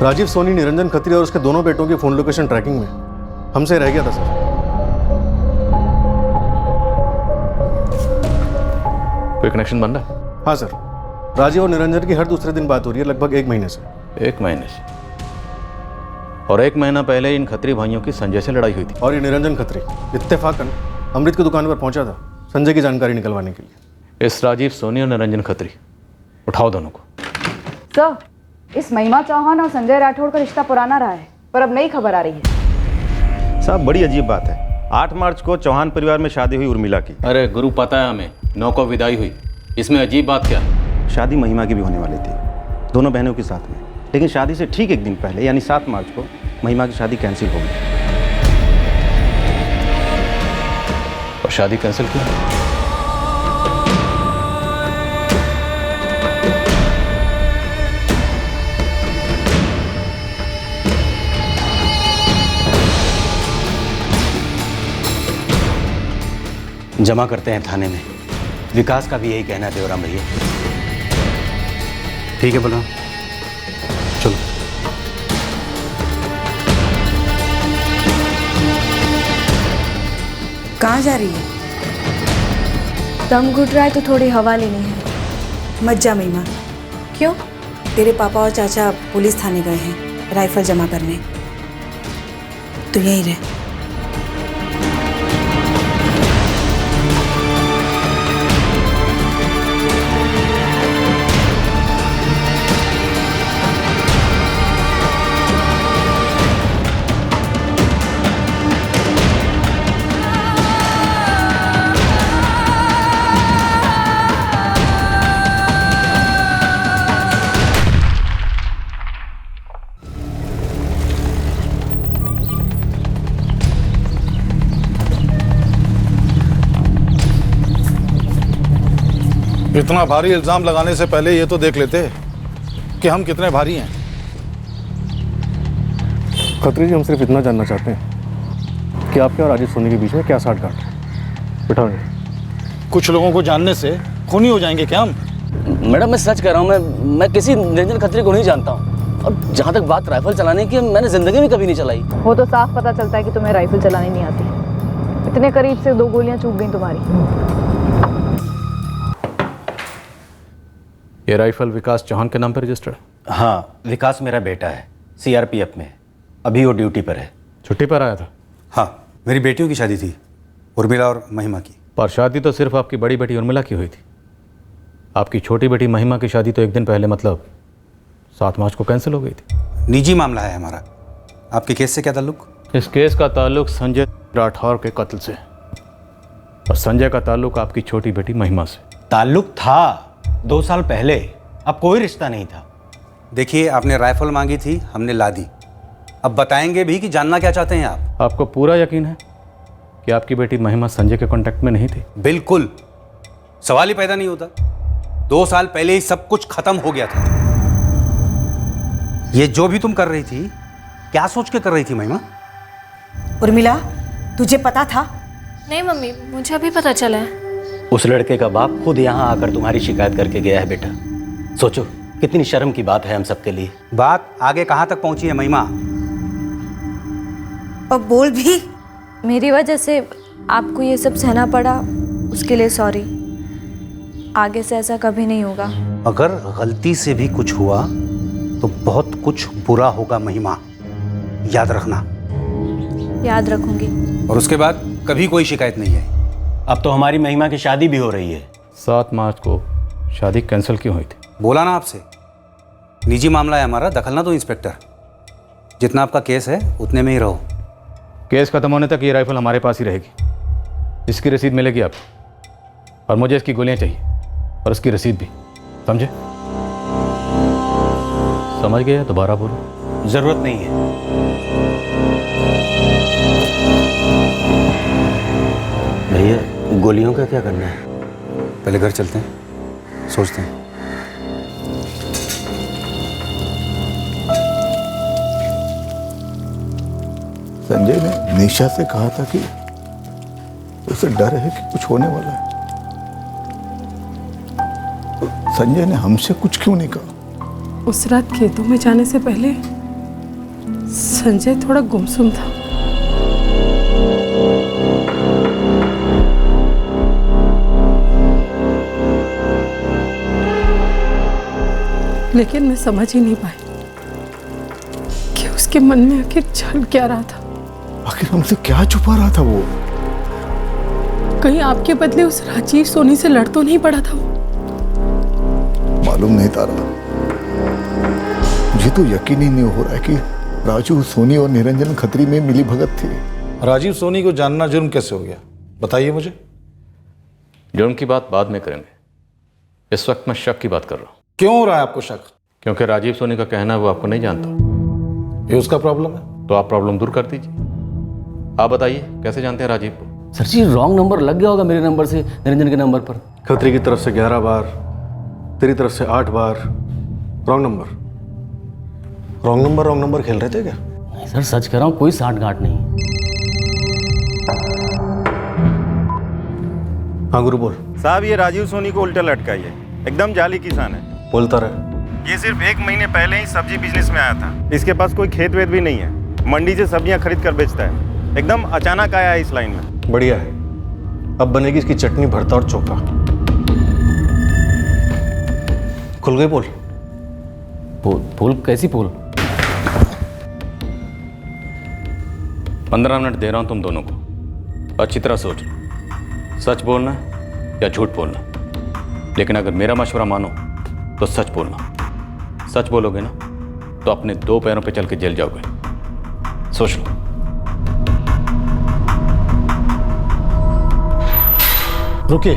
राजीव सोनी, निरंजन खत्री और उसके दोनों बेटों की फोन लोकेशन ट्रैकिंग में हमसे रह गया था सर। कोई कनेक्शन बन रहा है? हाँ सर, राजीव और निरंजन की हर दूसरे दिन बात हो रही है, लगभग 1 महीने से। 1 महीने से? और 1 महीना पहले इन खत्री भाइयों की संजय से लड़ाई हुई थी। और ये निरंजन खत्री इत्तेफाकन अमृत की दुकान पर पहुंचा था संजय की जानकारी निकलवाने के लिए। इस राजीव सोनी और निरंजन खत्री, उठाओ दोनों को। सर, इस महिमा चौहान और संजय राठौड़ का रिश्ता पुराना रहा है, पर अब नई खबर आ रही है। साहब बड़ी अजीब बात है, 8 मार्च को चौहान परिवार में शादी हुई उर्मिला की। अरे गुरु पता है हमें, 9 को विदाई हुई, इसमें अजीब बात क्या? शादी महिमा की भी होने वाली थी, दोनों बहनों के साथ में। लेकिन शादी से ठीक 1 दिन पहले यानी 7 मार्च को महिमा की शादी कैंसिल हो गई। और शादी कैंसिल क्यों? जमा करते हैं थाने में। विकास का भी यही कहना है देवराम भैया। ठीक है बलराम, चलो। कहाँ जा रही है? दम घुट रहा है तो थोड़ी हवा लेनी है। मत जा महिमा। क्यों? तेरे पापा और चाचा पुलिस थाने गए हैं राइफल जमा करने। तो यहीं रह। इतना भारी इल्जाम लगाने से पहले ये तो देख लेते कि हम कितने भारी हैं। खत्री जी, हम सिर्फ इतना जानना चाहते हैं कि आपके और राजेश सोनी के बीच में क्या साठगांठ है। बिठाओ। कुछ लोगों को जानने से खूनी हो जाएंगे क्या हम? मैडम मैं सच कह रहा हूँ, मैं किसी निरंजन खत्री को नहीं जानता हूँ। और जहाँ तक बात राइफल चलाने की, मैंने जिंदगी में कभी नहीं चलाई। वो तो साफ पता चलता है कि तुम्हें राइफल चलानी नहीं आती। इतने करीब से 2 गोलियां चूक गई तुम्हारी। ये राइफल विकास चौहान के नाम पर रजिस्टर्ड? हाँ, विकास मेरा बेटा है, सीआरपीएफ में। अभी वो ड्यूटी पर है। छुट्टी पर आया था? हाँ, मेरी बेटियों की शादी थी, उर्मिला और महिमा की। पर शादी तो सिर्फ आपकी बड़ी बेटी उर्मिला की हुई थी। आपकी छोटी बेटी महिमा की शादी तो एक दिन पहले, मतलब 7 मार्च को कैंसिल हो गई थी। निजी मामला है हमारा। आपके केस से क्या ताल्लुक? इस केस का ताल्लुक संजय राठौर के कत्ल से, और संजय का ताल्लुक आपकी छोटी बेटी महिमा से। ताल्लुक था 2 साल पहले, अब कोई रिश्ता नहीं था। देखिए, आपने राइफल मांगी थी, हमने ला दी। अब बताएंगे भी कि जानना क्या चाहते हैं आप। आपको पूरा यकीन है कि आपकी बेटी महिमा संजय के कांटेक्ट में नहीं थी? बिल्कुल, सवाल ही पैदा नहीं होता। 2 साल पहले ही सब कुछ खत्म हो गया था। ये जो भी तुम कर रही थी, क्या सोच के कर रही थी महिमा? उर्मिला, तुझे पता था? नहीं मम्मी, मुझे अभी पता चला है। उस लड़के का बाप खुद यहाँ आकर तुम्हारी शिकायत करके गया है बेटा। सोचो कितनी शर्म की बात है हम सबके लिए। बात आगे कहाँ तक पहुँची है महिमा? अब बोल भी। मेरी वजह से आपको ये सब सहना पड़ा, उसके लिए सॉरी। आगे से ऐसा कभी नहीं होगा। अगर गलती से भी कुछ हुआ तो बहुत कुछ बुरा होगा महिमा, याद रखना। याद रखूंगी। और उसके बाद कभी कोई शिकायत नहीं है। अब तो हमारी महिमा की शादी भी हो रही है। 7 मार्च को शादी कैंसिल क्यों हुई थी? बोला ना आपसे, निजी मामला है हमारा, दखल ना दो इंस्पेक्टर। जितना आपका केस है उतने में ही रहो। केस खत्म होने तक ये राइफल हमारे पास ही रहेगी। इसकी रसीद मिलेगी आपको, और मुझे इसकी गोलियां चाहिए, और इसकी रसीद भी। समझे? समझ गए? दोबारा बोलो। जरूरत नहीं है। भैया, गोलियों का क्या करना है? पहले घर चलते हैं, सोचते हैं। संजय ने निशा से कहा था कि उसे डर है कि कुछ होने वाला है। तो संजय ने हमसे कुछ क्यों नहीं कहा? उस रात खेतों में जाने से पहले संजय थोड़ा गुमसुम था। लेकिन मैं समझ ही नहीं पाई कि उसके मन में आखिर चल क्या रहा था। आखिर हमसे क्या छुपा रहा था वो? कहीं आपके बदले उस राजीव सोनी से लड़ तो नहीं पड़ा था वो? मालूम नहीं तारा, मुझे तो यकीन ही नहीं हो रहा है कि राजू सोनी और निरंजन खत्री में मिली भगत थी। राजीव सोनी को जानना जुर्म कैसे हो गया, बताइए मुझे। जुर्म की बात बाद में करेंगे, इस वक्त मैं शक की बात कर रहा हूँ। क्यों हो रहा है आपको शक? क्योंकि राजीव सोनी का कहना है वो आपको नहीं जानता। ये उसका प्रॉब्लम है। तो आप प्रॉब्लम दूर कर दीजिए। आप बताइए कैसे जानते हैं राजीव को? सर जी रॉन्ग नंबर लग गया होगा मेरे नंबर से निरंजन के नंबर पर। खत्री की तरफ से 11 बार, तेरी तरफ से 8 बार रॉन्ग नंबर। रॉन्ग नंबर खेल रहे थे क्या? नहीं सर सच कह रहा हूँ, कोई साठ गांठ नहीं। हाँ गुरु बोल। साहब ये राजीव सोनी को उल्टा लटकाइए, एकदम जाली किसान है। बोलता रहे। ये सिर्फ 1 महीने पहले ही सब्जी बिजनेस में आया था। इसके पास कोई खेत वेत भी नहीं है, मंडी से सब्जियां खरीद कर बेचता है। एकदम अचानक आया है इस लाइन में। बढ़िया है, अब बनेगी इसकी चटनी, भरता और चोखा। खुल गई पोल? पोल कैसी पोल? 15 मिनट दे रहा हूं तुम दोनों को, अच्छी तरह सोच लो, सच बोलना या झूठ बोलना। लेकिन अगर मेरा मशवरा मानो तो सच बोलना। सच बोलोगे ना तो अपने 2 पैरों पे चल के जेल जाओगे, सोच लो। रुकिए,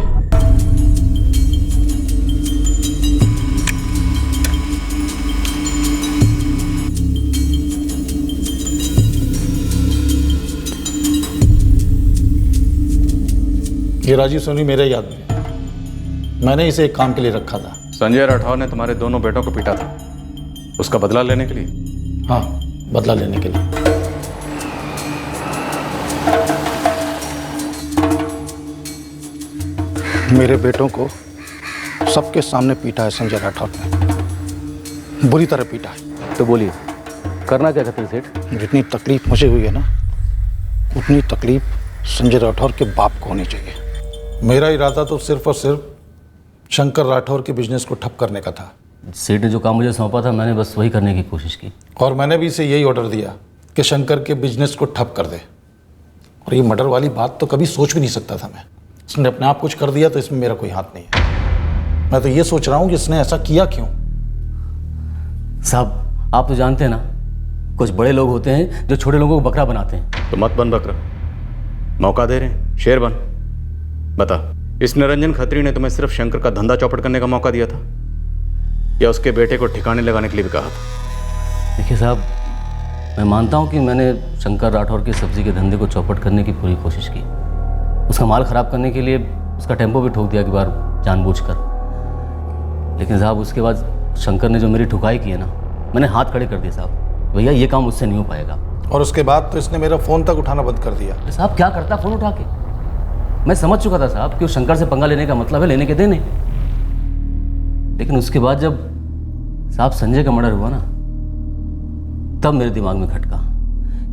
ये राजीव सोनी मेरे याद में, मैंने इसे एक काम के लिए रखा था। संजय राठौर ने तुम्हारे दोनों बेटों को पीटा था, उसका बदला लेने के लिए? हाँ, बदला लेने के लिए। मेरे बेटों को सबके सामने पीटा है संजय राठौर ने, बुरी तरह पीटा है। तो बोलिए करना क्या खत्री सेठ? जितनी तकलीफ मुझे हुई है ना, उतनी तकलीफ संजय राठौर के बाप को होनी चाहिए। मेरा इरादा तो सिर्फ और सिर्फ शंकर राठौर के बिजनेस को ठप करने का था। सेठ ने जो काम मुझे सौंपा था मैंने बस वही करने की कोशिश की। और मैंने भी इसे यही ऑर्डर दिया कि शंकर के बिजनेस को ठप कर दे। और ये मर्डर वाली बात तो कभी सोच भी नहीं सकता था मैं। इसने अपने आप कुछ कर दिया तो इसमें मेरा कोई हाथ नहीं है। मैं तो ये सोच रहा हूँ कि इसने ऐसा किया क्यों। साहब आप तो जानते हैं ना, कुछ बड़े लोग होते हैं जो छोटे लोगों को बकरा बनाते हैं। तो मत बन बकरा, मौका दे रहे हैं, शेर बन। बता, इस निरंजन खत्री ने तुम्हें सिर्फ शंकर का धंधा चौपट करने का मौका दिया था या उसके बेटे को ठिकाने लगाने के लिए भी कहा था? देखिए साहब, मैं मानता हूँ कि मैंने शंकर राठौर की सब्जी के धंधे को चौपट करने की पूरी कोशिश की। उसका माल ख़राब करने के लिए उसका टेम्पो भी ठोक दिया कि बार जानबूझकर। लेकिन साहब उसके बाद शंकर ने जो मेरी ठुकाई की है ना, मैंने हाथ खड़े कर दिए साहब। भैया ये काम मुझसे नहीं हो पाएगा। और उसके बाद तो इसने मेरा फ़ोन तक उठाना बंद कर दिया। साहब क्या करता फ़ोन उठा के? मैं समझ चुका था साहब कि उस शंकर से पंगा लेने का मतलब है लेने के देने। लेकिन उसके बाद जब साहब संजय का मर्डर हुआ ना, तब मेरे दिमाग में खटका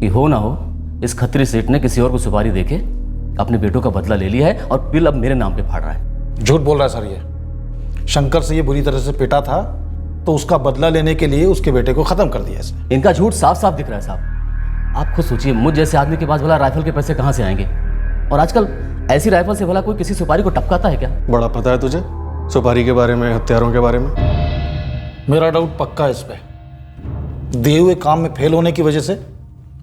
कि हो ना हो इस खत्री सेठ ने किसी और को सुपारी देके अपने बेटों का बदला ले लिया है और बिल अब मेरे नाम पे फाड़ रहा है। झूठ बोल रहा है सर। ये शंकर से ये बुरी तरह से पिटा था तो उसका बदला लेने के लिए उसके बेटे को ख़त्म कर दिया इसने। इनका झूठ साफ साफ दिख रहा है साहब। आप खुद सोचिए, मुझ जैसे आदमी के पास भला राइफल के पैसे कहाँ से आएंगे? और आजकल ऐसी राइफल से भला कोई किसी सुपारी को टपकाता है क्या? बड़ा पता है तुझे सुपारी के बारे में, हथियारों के बारे में। मेरा डाउट पक्का है इस पे। दिए हुए काम में फेल होने की वजह से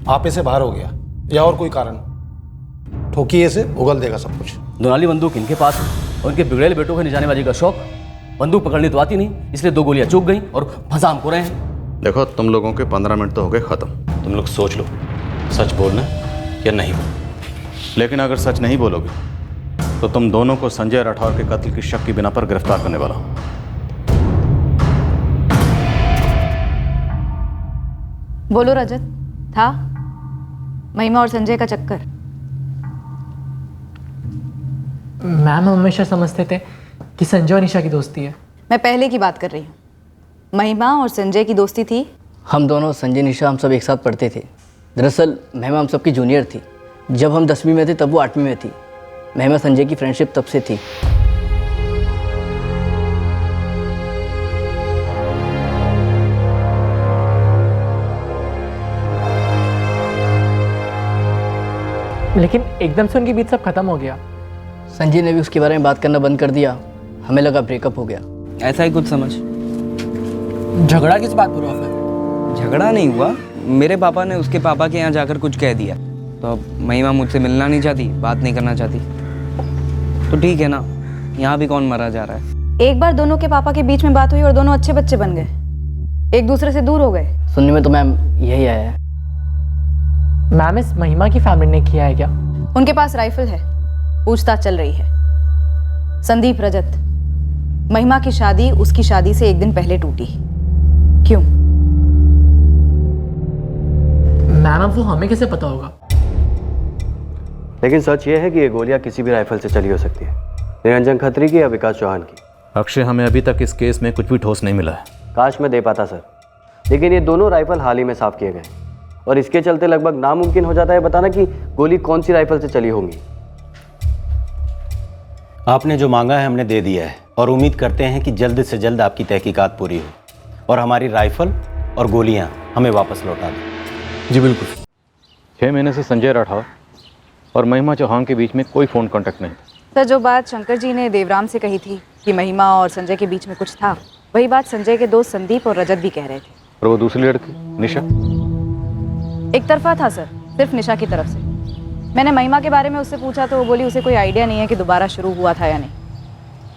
आपे से बाहर हो गया या और कोई कारण। ठोकिए से उगल देगा सब कुछ। दोनाली बंदूक इनके पास है और इनके बिगड़ेले बेटों को निजानेबाजी का शौक। बंदूक पकड़नी तो आती नहीं, इसलिए 2 गोलियां चूक गई और फंसा हमको रहे हैं। देखो तुम लोगों के 15 मिनट तो हो गए ख़त्म। तुम लोग सोच लो सच बोलना या नहीं बोलना। लेकिन अगर सच नहीं बोलोगे तो तुम दोनों को संजय राठौर के कत्ल की शक की बिना पर गिरफ्तार करने वाला हूं। बोलो रजत, था महिमा और संजय का चक्कर? मैम हम हमेशा समझते थे कि संजय और निशा की दोस्ती है। मैं पहले की बात कर रही हूँ। महिमा और संजय की दोस्ती थी। हम दोनों, संजय निशा, हम सब एक साथ पढ़ते थे। दरअसल महिमा हम सबकी जूनियर थी। जब हम 10वीं में थे तब वो 8वीं में थी। महिमा संजय की फ्रेंडशिप तब से थी। लेकिन एकदम से उनके बीच सब खत्म हो गया। संजय ने भी उसके बारे में बात करना बंद कर दिया। हमें लगा ब्रेकअप हो गया। ऐसा ही कुछ समझ। झगड़ा किस बात पर हुआ फिर? झगड़ा नहीं हुआ, मेरे पापा ने उसके पापा के यहाँ जाकर कुछ कह दिया तो अब महिमा मुझसे मिलना नहीं चाहती, बात नहीं करना चाहती। तो ठीक है ना, यहाँ भी कौन मरा जा रहा है। एक बार दोनों के पापा के बीच में बात हुई और दोनों अच्छे बच्चे बन गए, एक दूसरे से दूर हो गए। सुनने में तो मैम यही आया है। मैम इस महिमा की फैमिली ने किया है क्या? उनके पास राइफल है, पूछताछ चल रही है। संदीप रजत, महिमा की शादी उसकी शादी से एक दिन पहले टूटी। क्यों? मैम अब वो हमें कैसे पता होगा? लेकिन सच ये है कि ये गोलियां किसी भी राइफल से चली हो सकती है, निरंजन खत्री की या विकास चौहान की। अक्षय, हमें अभी तक इस केस में कुछ भी ठोस नहीं मिला है। काश मैं दे पाता सर, लेकिन ये दोनों राइफल हाल ही में साफ किए गए और इसके चलते लगभग नामुमकिन हो जाता है बताना कि गोली कौन सी राइफल से चली होंगी। आपने जो मांगा है हमने दे दिया है और उम्मीद करते हैं कि जल्द से जल्द आपकी तहकीकात पूरी हो और हमारी राइफल और गोलियां हमें वापस लौटा दें। जी बिल्कुल। 6 महीने से संजय राठौर और महिमा चौहान के बीच में कोई फ़ोन कांटेक्ट नहीं था। सर, जो बात शंकर जी ने देवराम से कही थी कि महिमा और संजय के बीच में कुछ था, वही बात संजय के दोस्त संदीप और रजत भी कह रहे थे। और वो दूसरी लड़की निशा? एक तरफा था सर, सिर्फ निशा की तरफ से। मैंने महिमा के बारे में उससे पूछा तो वो बोली उसे कोई आइडिया नहीं है कि दोबारा शुरू हुआ था या नहीं।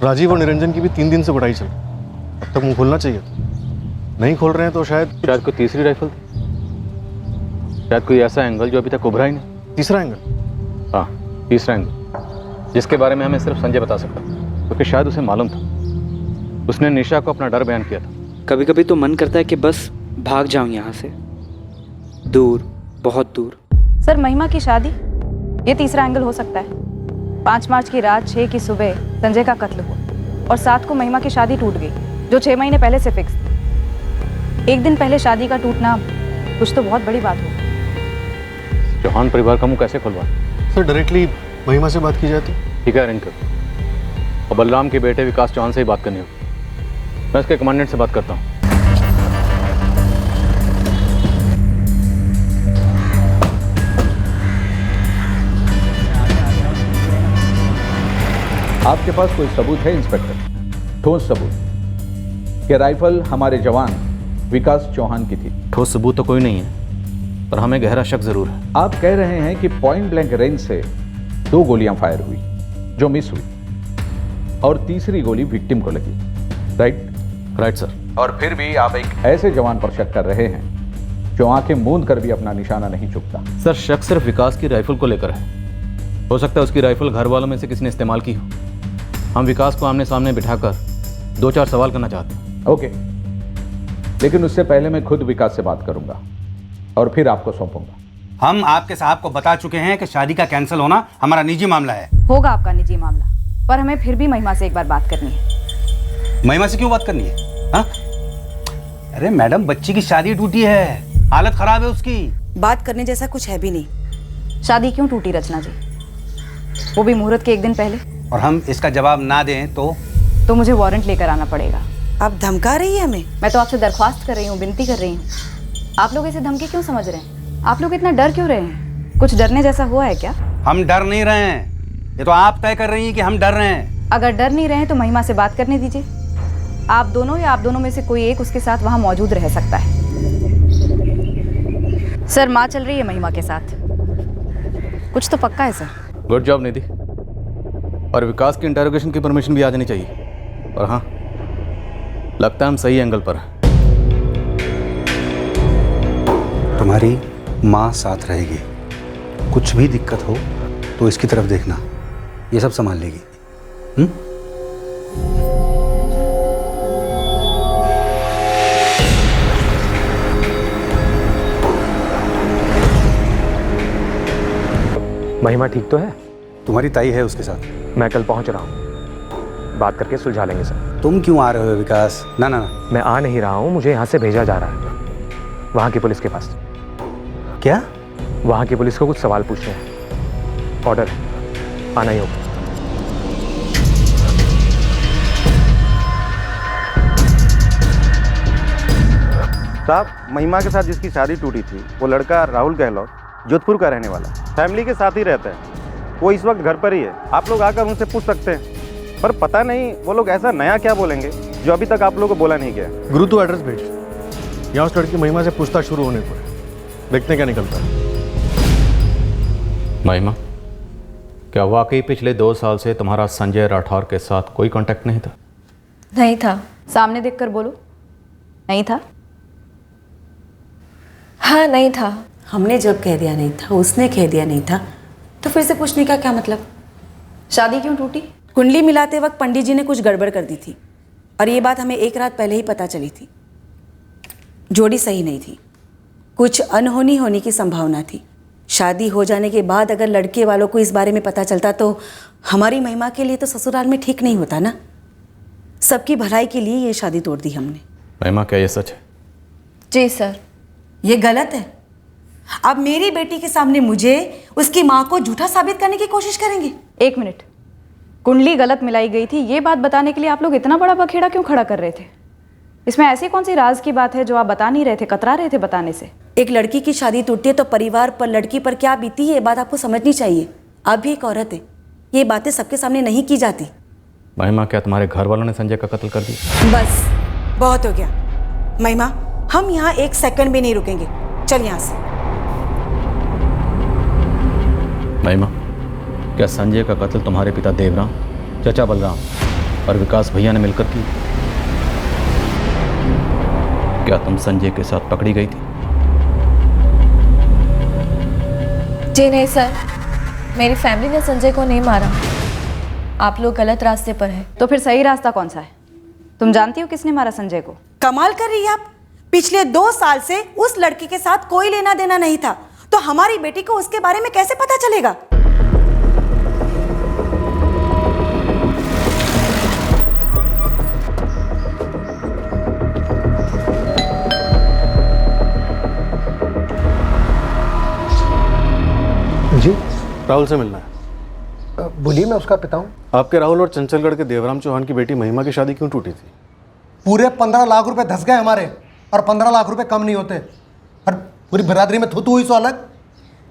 राजीव और निरंजन की भी 3 दिन से बढ़ाई चल, अब तक मुंह खोलना चाहिए। नहीं खोल रहे हैं तो शायद कोई तीसरी राइफल थी, शायद कोई ऐसा एंगल जो अभी तक उभरा ही नहीं। तीसरा एंगल? हाँ, तीसरा एंगल, जिसके बारे में हमें सिर्फ संजय बता सकता, क्योंकि शायद उसे मालूम था। उसने निशा को अपना डर बयान किया था। कभी कभी तो मन करता है कि बस भाग जाऊं यहाँ से, दूर, बहुत दूर। सर, महिमा की शादी, ये तीसरा एंगल हो सकता है। 5 मार्च की रात 6 की सुबह संजय का कत्ल हुआ और 7 को महिमा की शादी टूट गई, जो 6 महीने पहले से फिक्स थी। एक दिन पहले शादी का टूटना कुछ तो बहुत बड़ी बात हो। चौहान परिवार का मुंह कैसे खुलवा? सर, डायरेक्टली महिमा से बात की जाए तो? ठीक है, अरेंज करो। और बलराम के बेटे विकास चौहान से ही बात करनी होगी। मैं इसके कमांडेंट से बात करता हूँ। आपके पास कोई सबूत है इंस्पेक्टर? ठोस सबूत कि राइफल हमारे जवान विकास चौहान की थी? ठोस सबूत तो कोई नहीं है, पर हमें गहरा शक जरूर है। आप कह रहे हैं कि पॉइंट ब्लैंक रेंज से 2 गोलियां फायर हुई जो मिस हुई और तीसरी गोली विक्टिम को लगी, राइट? Right sir. और फिर भी आप एक ऐसे जवान पर शक कर रहे हैं जो आंखें मूंद कर भी अपना निशाना नहीं चुकता। सर, शक सिर्फ विकास की राइफल को लेकर है। हो सकता है उसकी राइफल घर वालों में से किसी ने इस्तेमाल की हो। हम विकास को आमने सामने बिठाकर 2-4 सवाल करना चाहते हैं। ओके, लेकिन उससे पहले मैं खुद विकास से बात करूंगा और फिर आपको सौंपूंगा। हम आपके साहब को बता चुके हैं कि शादी का कैंसिल होना हमारा निजी मामला है। होगा आपका निजी मामला, पर हमें फिर भी महिमा से एक बार बात करनी है। महिमा से क्यों बात करनी है? हा? अरे मैडम, बच्ची की शादी टूटी है, हालत खराब है उसकी। बात करने जैसा कुछ है भी नहीं। शादी क्यों टूटी रचना जी, वो भी मुहूर्त के एक दिन पहले? और हम इसका जवाब ना दें तो मुझे वारंट लेकर आना पड़ेगा। आप धमका रही है हमें? मैं तो आपसे दरख्वास्त कर रही हूँ, विनती कर रही हूँ। आप लोग इसे धमकी क्यों समझ रहे हैं? आप लोग इतना डर क्यों रहे हैं? कुछ डरने जैसा हुआ है क्या? हम डर नहीं रहे हैं, ये तो आप तय कर रही हैं कि हम डर रहे हैं। अगर डर नहीं रहे तो महिमा से बात करने दीजिए। आप दोनों या आप दोनों में से कोई एक उसके साथ वहां मौजूद रह सकता है। सर, माँ चल रही है महिमा के साथ, कुछ तो पक्का है सर। गुड जॉब निधि। और विकास की इंटरोगेशन की परमिशन भी आ जानी चाहिए। और हाँ, लगता है हम सही एंगल पर हैं। तुम्हारी माँ साथ रहेगी, कुछ भी दिक्कत हो तो इसकी तरफ देखना, ये सब संभाल लेगी। महिमा ठीक तो है? तुम्हारी ताई है उसके साथ? मैं कल पहुंच रहा हूँ, बात करके सुलझा लेंगे सर। तुम क्यों आ रहे हो विकास? ना ना ना, मैं आ नहीं रहा हूँ, मुझे यहाँ से भेजा जा रहा है वहाँ की पुलिस के पास। क्या? वहाँ की पुलिस को कुछ सवाल पूछने हैं, ऑर्डर है, आना ही होगा। साहब, महिमा के साथ जिसकी शादी टूटी थी वो लड़का राहुल गहलोत, जोधपुर का रहने वाला, फैमिली के साथ ही रहता है। वो इस वक्त घर पर ही है, आप लोग आकर उनसे पूछ सकते हैं। पर पता नहीं वो लोग ऐसा नया क्या बोलेंगे जो अभी तक आप लोगों को बोला नहीं गया। गुरु, तू एड्रेस भेज, यहाँ उस लड़की महिमा से पूछताछ शुरू होने को है, देखते क्या निकलता है। महिमा, क्या वाकई पिछले 2 साल से तुम्हारा संजय राठौर के साथ कोई कांटेक्ट नहीं था? नहीं था। सामने देखकर बोलो, नहीं था? हाँ, नहीं था। हमने जब कह दिया नहीं था, उसने कह दिया नहीं था, तो फिर से पूछने का क्या मतलब? शादी क्यों टूटी? कुंडली मिलाते वक्त पंडित जी ने कुछ गड़बड़ कर दी थी और ये बात हमें एक रात पहले ही पता चली थी। जोड़ी सही नहीं थी, कुछ अनहोनी होने की संभावना थी। शादी हो जाने के बाद अगर लड़के वालों को इस बारे में पता चलता तो हमारी महिमा के लिए तो ससुराल में ठीक नहीं होता ना। सबकी भलाई के लिए ये शादी तोड़ दी हमने। महिमा, क्या ये सच है? जी सर। ये गलत है। अब मेरी बेटी के सामने मुझे उसकी माँ को झूठा साबित करने की कोशिश करेंगे। एक मिनट, कुंडली गलत मिलाई गई थी ये बात बताने के लिए आप लोग इतना बड़ा बखेड़ा क्यों खड़ा कर रहे थे? इसमें ऐसी कौन सी राज की बात है जो आप बता नहीं रहे थे, कतरा रहे थे बताने से? एक लड़की की शादी टूटती है तो परिवार पर, लड़की पर क्या बीती है ये बात आपको समझनी चाहिए। आप भी एक औरत है, ये बातें सबके सामने नहीं की जाती। महिमा, क्या तुम्हारे घर वालों ने संजय का कत्ल कर दिया? बस बहुत हो गया। महिमा, हम यहाँ एक सेकंड भी नहीं रुकेंगे, चल यहाँ से। महिमा, क्या संजय का कत्ल तुम्हारे पिता देवराम, चाचा बलराम और विकास भैया ने मिलकर की? क्या तुम संजय के साथ पकड़ी गई थी? जी नहीं सर, मेरी फैमिली ने संजय को नहीं मारा। आप लोग गलत रास्ते पर हैं। तो फिर सही रास्ता कौन सा है? तुम जानती हो किसने मारा संजय को? कमाल कर रही है आप। पिछले 2 साल से उस लड़की के साथ कोई लेना देना नहीं था, तो हमारी बेटी को उसके बारे में कैसे पता चलेगा? जी, राहुल से मिलना है। बोलिए, मैं उसका पिता हूँ। आपके राहुल और चंचलगढ़ के देवराम चौहान की बेटी महिमा की शादी क्यों टूटी थी? पूरे 15 लाख रुपए धस गए हमारे, और 15 लाख रुपए कम नहीं होते। और पूरी बिरादरी में थू हुई सो अलग।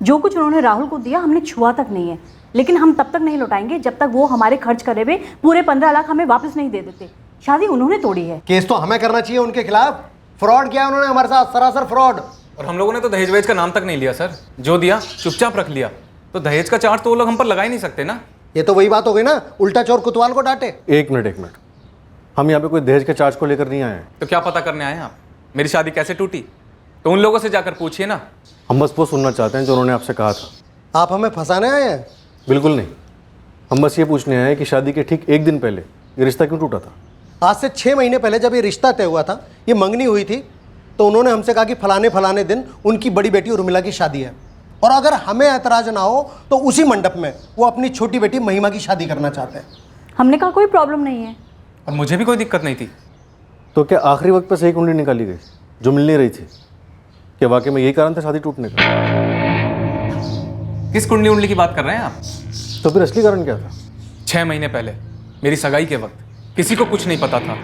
जो कुछ उन्होंने राहुल को दिया हमने छुआ तक नहीं है, लेकिन हम तब तक नहीं लौटाएंगे जब तक वो हमारे खर्च करे हुए पूरे 15 लाख हमें वापस नहीं दे देते। शादी उन्होंने तोड़ी है। केस तो हमें करना चाहिए उनके खिलाफ। फ्रॉड किया उन्होंने हमारे साथ, सरासर फ्रॉड। और हम लोगों ने तो दहेज वहेज का नाम तक नहीं लिया सर। जो दिया चुपचाप रख लिया। तो दहेज का चार्ज तो वो लोग हम पर लगा ही नहीं सकते ना। ये तो वही बात हो गई ना, उल्टा चोर कोतवाल को डांटे। एक मिनट, हम यहाँ पे कोई दहेज के चार्ज को लेकर नहीं आए हैं। तो क्या पता करने आए हैं आप? मेरी शादी कैसे टूटी तो उन लोगों से जाकर पूछिए ना। हम बस वो सुनना चाहते हैं जो उन्होंने आपसे कहा था। आप हमें फंसाने आए हैं? बिल्कुल नहीं, हम बस ये पूछने आए हैं कि शादी के ठीक 1 दिन पहले ये रिश्ता क्यों टूटा था? आज से 6 महीने पहले जब ये रिश्ता तय हुआ था, ये मंगनी हुई थी, तो उन्होंने हमसे कहा कि फलाने दिन उनकी बड़ी बेटी उर्मिला की शादी है, और अगर हमें ऐतराज ना हो तो उसी मंडप में वो अपनी छोटी बेटी महिमा की शादी करना चाहते हैं। हमने कहा कोई प्रॉब्लम नहीं है। और मुझे भी कोई दिक्कत नहीं थी। तो क्या आखिरी वक्त पर सही कुंडली निकाली गई जो मिल नहीं रही थी? क्या वाकई में यही कारण था शादी टूटने का? किस कुंडली उंडली की बात कर रहे हैं आप? तो फिर असली कारण क्या था? 6 महीने पहले मेरी सगाई के वक्त किसी को कुछ नहीं पता था,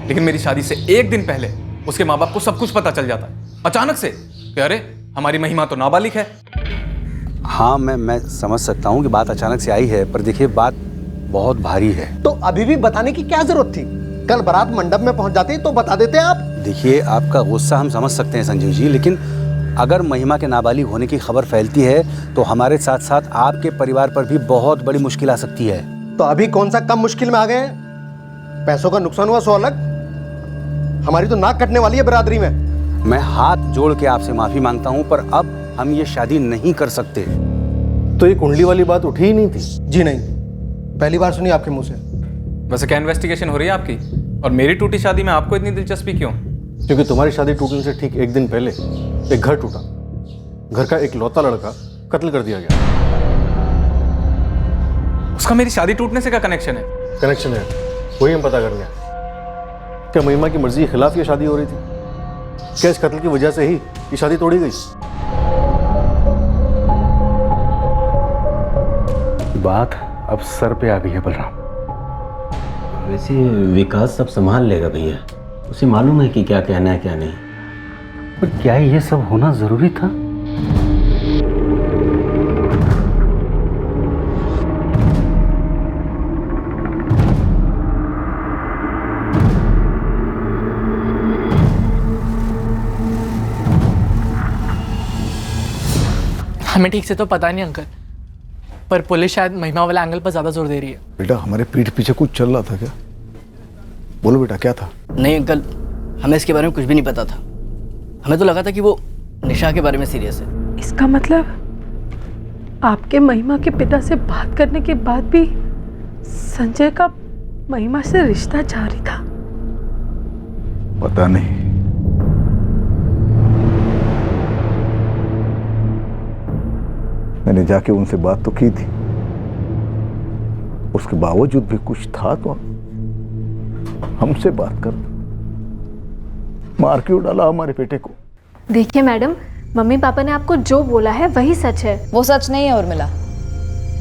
लेकिन मेरी शादी से 1 दिन पहले उसके माँ बाप को सब कुछ पता चल जाता है अचानक से कि अरे हमारी महिमा तो नाबालिग है। हाँ, मैं समझ सकता हूँ कि बात अचानक से आई है, पर देखिए बात बहुत भारी है। तो अभी भी बताने की क्या जरूरत थी? कल बारात मंडप में पहुंच जाती तो बता देते आप। देखिए, आपका गुस्सा हम समझ सकते हैं संजीव जी, लेकिन अगर महिमा के नाबालिग होने की खबर फैलती है तो हमारे साथ साथ आपके परिवार पर भी बहुत बड़ी मुश्किल आ सकती है। तो अभी कौन सा कम मुश्किल में आ गए? पैसों का नुकसान हुआ सो अलग, हमारी तो नाक कटने वाली है बिरादरी में। मैं हाथ जोड़ के आपसे माफी मांगता हूँ, पर अब हम ये शादी नहीं कर सकते। तो ये कुंडली वाली बात उठी ही नहीं थी? जी नहीं, पहली बार सुनी आपके मुंह से। वैसे क्या इन्वेस्टिगेशन हो रही है आपकी? और मेरी टूटी शादी में आपको इतनी दिलचस्पी क्यों? क्योंकि तुम्हारी शादी टूटने से ठीक 1 दिन पहले एक घर टूटा। घर का एक लौता लड़का कत्ल कर दिया गया। उसका मेरी शादी टूटने से क्या कनेक्शन है? कनेक्शन है, वही हम पता करने आए। क्या महिमा की मर्जी के खिलाफ ये शादी हो रही थी? क्या इस कत्ल की वजह से ही ये शादी तोड़ी गई? बात अब सर पे आ गई है बलराम। वैसे विकास सब संभाल लेगा भैया, उसे मालूम है कि क्या कहना है क्या नहीं। पर क्या ये सब होना जरूरी था? हमें ठीक से तो पता नहीं अंकल, पर पुलिस शायद महिमा वाला एंगल पर ज़्यादा जोर दे रही है। बेटा, हमारे पीठ पीछे कुछ चल रहा था क्या? बोलो बेटा, क्या था? नहीं अंकल, हमें इसके बारे में कुछ भी नहीं पता था। हमें तो लगा था कि वो निशा के बारे में सीरियस है। इसका मतलब आपके महिमा के पिता से बात करने के बाद भी संजय का महिमा से रिश्ता जारी था। पता नहीं, मैंने जाके उनसे बात तो की थी, उसके बावजूद भी कुछ था तो हमसे बात कर, मार क्यों डाला हमारे बेटे को? देखिए मैडम, मम्मी पापा ने आपको जो बोला है वही सच है। वो सच नहीं है उर्मिला,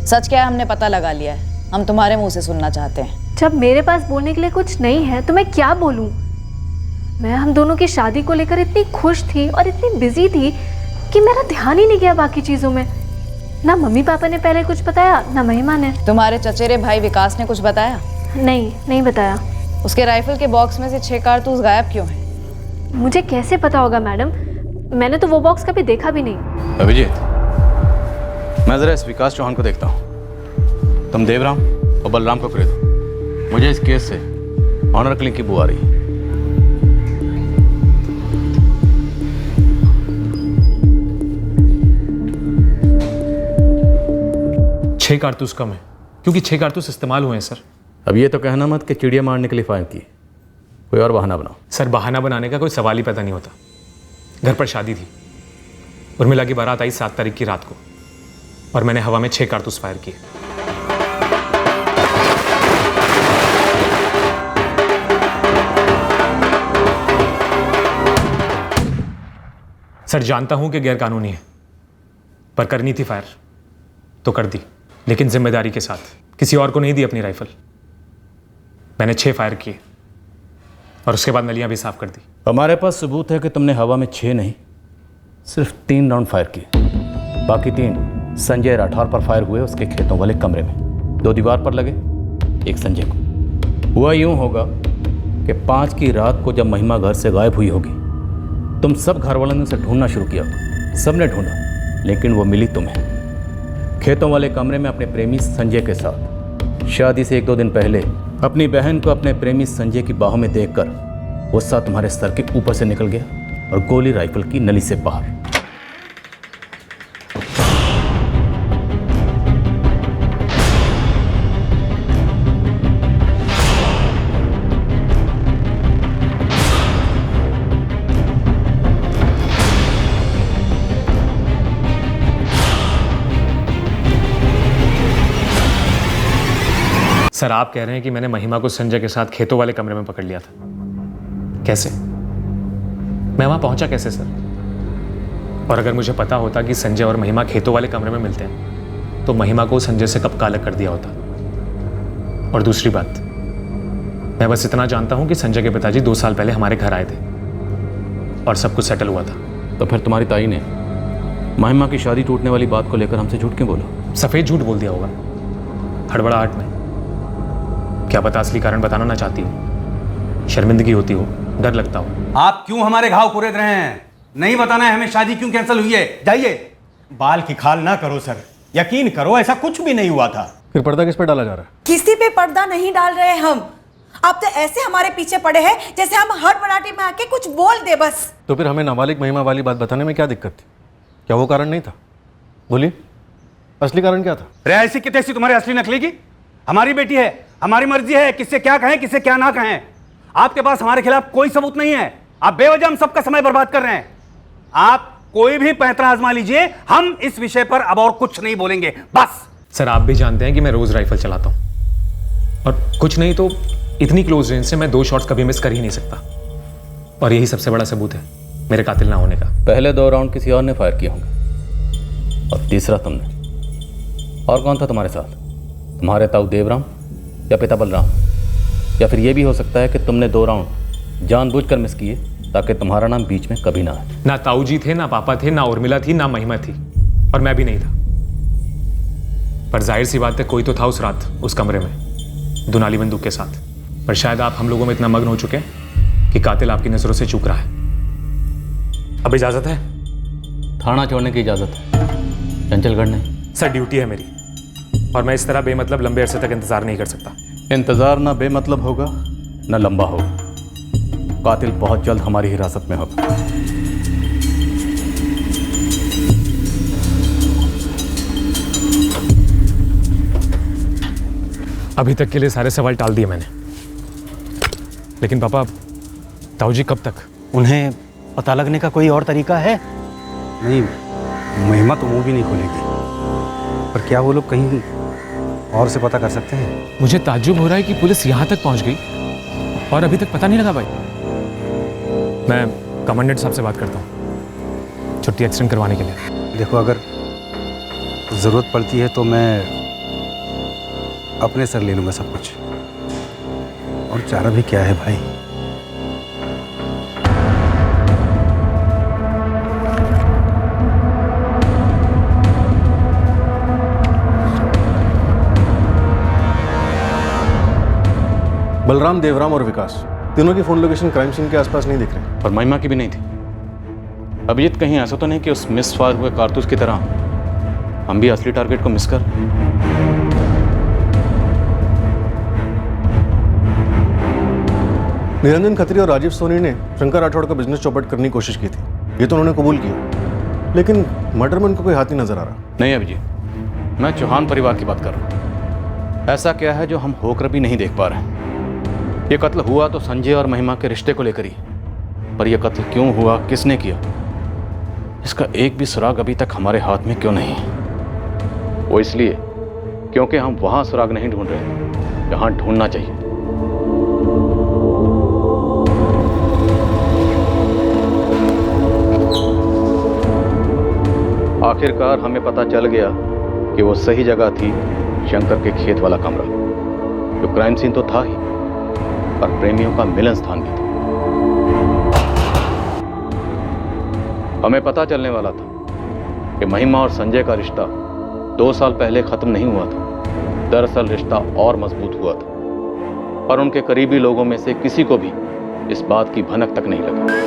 सच क्या है हमने पता लगा लिया है, हम तुम्हारे मुंह से सुनना चाहते हैं। जब मेरे पास बोलने के लिए कुछ नहीं है तो मैं क्या बोलूं? मैं हम दोनों की शादी को लेकर इतनी खुश थी और इतनी बिजी थी कि मेरा ध्यान ही नहीं गया बाकी चीजों में। ना मम्मी पापा ने पहले कुछ बताया, ना महिमा ने। तुम्हारे चचेरे भाई विकास ने कुछ बताया? नहीं बताया। उसके राइफल के बॉक्स में से 6 कारतूस गायब क्यों हैं? मुझे कैसे पता होगा मैडम, मैंने तो वो बॉक्स कभी देखा भी नहीं। अभिजीत, मैं जरा इस विकास चौहान को देखता हूँ। तुम देवराम और बलराम को खरीदो, मुझे इस केस से ऑनर किलिंग की बू आ रही है। छह कारतूस कम है क्योंकि 6 कारतूस इस्तेमाल हुए हैं सर। अब ये तो कहना मत कि चिड़िया मारने के लिए फायर की, कोई और बहाना बनाओ। सर बहाना बनाने का कोई सवाल ही पैदा नहीं होता। घर पर शादी थी, उर्मिला की बारात आई 7 तारीख की रात को और मैंने हवा में 6 कारतूस फायर किए। सर जानता हूं कि गैरकानूनी है, पर करनी थी फायर तो कर दी, लेकिन जिम्मेदारी के साथ। किसी और को नहीं दी अपनी राइफल। मैंने 6 फायर किए और उसके बाद नलियां भी साफ कर दी। हमारे पास सबूत है कि तुमने हवा में 6 नहीं, सिर्फ 3 राउंड फायर किए। बाकी 3 संजय राठौर पर फायर हुए, उसके खेतों वाले कमरे में। 2 दीवार पर लगे, 1 संजय को। हुआ यूं होगा कि 5 की रात को जब महिमा घर से गायब हुई होगी, तुम सब घर वालों ने उसे ढूंढना शुरू किया होगा। सबने ढूंढा, लेकिन वो मिली तुम्हें खेतों वाले कमरे में अपने प्रेमी संजय के साथ। शादी से 1-2 दिन पहले अपनी बहन को अपने प्रेमी संजय की बाहों में देखकर गुस्सा तुम्हारे सर के ऊपर से निकल गया और गोली राइफल की नली से बाहर। सर आप कह रहे हैं कि मैंने महिमा को संजय के साथ खेतों वाले कमरे में पकड़ लिया था? कैसे? मैं वहां पहुंचा कैसे सर? और अगर मुझे पता होता कि संजय और महिमा खेतों वाले कमरे में मिलते हैं तो महिमा को संजय से कब का अलग कर दिया होता। और दूसरी बात, मैं बस इतना जानता हूं कि संजय के पिताजी 2 साल पहले हमारे घर आए थे और सब कुछ सेटल हुआ था। तो फिर तुम्हारी ताई ने महिमा की शादी टूटने वाली बात को लेकर हमसे झूठ क्यों बोला? सफेद झूठ बोल दिया होगा, हड़बड़ाहट में। क्या पता असली कारण बताना ना चाहती हो, शर्मिंदगी होती हो, डर लगता हो। आप क्यों हमारे घाव कुरेद रहे हैं? नहीं बताना है हमें शादी क्यों कैंसिल हुई है? जाइए। बाल की खाल ना करो सर, यकीन करो ऐसा कुछ भी नहीं हुआ था। फिर पर्दा किस पे डाला जा रहा है? किसी पे पर्दा नहीं डाल रहे हम। आप तो ऐसे हमारे पीछे पड़े हैं जैसे हम हर बनाटी में आके कुछ बोल दे बस। तो फिर हमें नाबालिग महिमा वाली बात बताने में क्या दिक्कत थी? क्या वो कारण नहीं था? बोलिए, असली कारण क्या था? रे ऐसी की तैसी तुम्हारे असली नकली की? हमारी बेटी है, हमारी मर्जी है किससे क्या कहें किससे क्या ना कहें। आपके पास हमारे खिलाफ कोई सबूत नहीं है। आप बेवजह हम सबका समय बर्बाद कर रहे हैं। आप कोई भी पैंतरा आजमा लीजिए, हम इस विषय पर अब और कुछ नहीं बोलेंगे, बस। सर आप भी जानते हैं कि मैं रोज राइफल चलाता हूं और कुछ नहीं तो इतनी क्लोज रेंज से मैं 2 शॉट्स कभी मिस कर ही नहीं सकता। और यही सबसे बड़ा सबूत है मेरे कातिल ना होने का। पहले 2 राउंड किसी और ने फायर किए होंगे और तीसरा तुमने। और कौन था तुम्हारे साथ? तुम्हारे ताऊ देवराम या पिता बलराम? या फिर यह भी हो सकता है कि तुमने 2 राउंड जानबूझकर मिस किए ताकि तुम्हारा नाम बीच में कभी ना आए। ना ताऊ जी थे, ना पापा थे, ना उर्मिला थी, ना महिमा थी, और मैं भी नहीं था। पर जाहिर सी बात है कोई तो था उस रात उस कमरे में दुनाली बंदूक के साथ। पर शायद आप हम लोगों में इतना मग्न हो चुके हैं कि कातिल आपकी नजरों से चूक रहा है। अब इजाजत है? थाना छोड़ने की इजाजत है, चंचलगढ़ नहीं। सर ड्यूटी है मेरी और मैं इस तरह बेमतलब लंबे अरसे तक इंतजार नहीं कर सकता। इंतजार ना बेमतलब होगा ना लंबा होगा। कातिल बहुत जल्द हमारी हिरासत में होगा। अभी तक के लिए सारे सवाल टाल दिए मैंने, लेकिन पापा ताऊ जी कब तक? उन्हें पता लगने का कोई और तरीका है? नहीं, महिमा तो मुंह भी नहीं खोलेगी, पर क्या वो लोग कहीं और से पता कर सकते हैं? मुझे ताज्जुब हो रहा है कि पुलिस यहाँ तक पहुँच गई और अभी तक पता नहीं लगा भाई। मैं कमांडेंट साहब से बात करता हूँ छुट्टी एक्सटेंड करवाने के लिए। देखो, अगर ज़रूरत पड़ती है तो मैं अपने सर ले लूँगा सब कुछ, और चारा भी क्या है भाई। बलराम, देवराम और विकास, तीनों की फोन लोकेशन क्राइम सीन के आसपास नहीं दिख रही। और महिमा की भी नहीं थी। अभिजीत, कहीं ऐसा तो नहीं कि उस मिस फायर हुए कारतूस की तरह हम भी असली टारगेट को मिस कर? निरंजन खत्री और राजीव सोनी ने शंकर राठौड़ का बिजनेस चौपट करने की कोशिश की थी, ये तो उन्होंने कबूल किया, लेकिन मर्डर में उनको कोई हाथ नहीं नजर आ रहा। नहीं अभिजीत, मैं चौहान परिवार की बात कर रहा हूँ। ऐसा क्या है जो हम होकर भी नहीं देख पा रहे हैं? ये कत्ल हुआ तो संजय और महिमा के रिश्ते को लेकर ही, पर यह कत्ल क्यों हुआ, किसने किया, इसका एक भी सुराग अभी तक हमारे हाथ में क्यों नहीं? वो इसलिए क्योंकि हम वहां सुराग नहीं ढूंढ रहे जहां ढूंढना चाहिए। आखिरकार हमें पता चल गया कि वो सही जगह थी, शंकर के खेत वाला कमरा, जो क्राइम सीन तो था ही, पर प्रेमियों का मिलन स्थान भी था। हमें पता चलने वाला था कि महिमा और संजय का रिश्ता 2 साल पहले खत्म नहीं हुआ था। दरअसल रिश्ता और मजबूत हुआ था, और उनके करीबी लोगों में से किसी को भी इस बात की भनक तक नहीं लगा।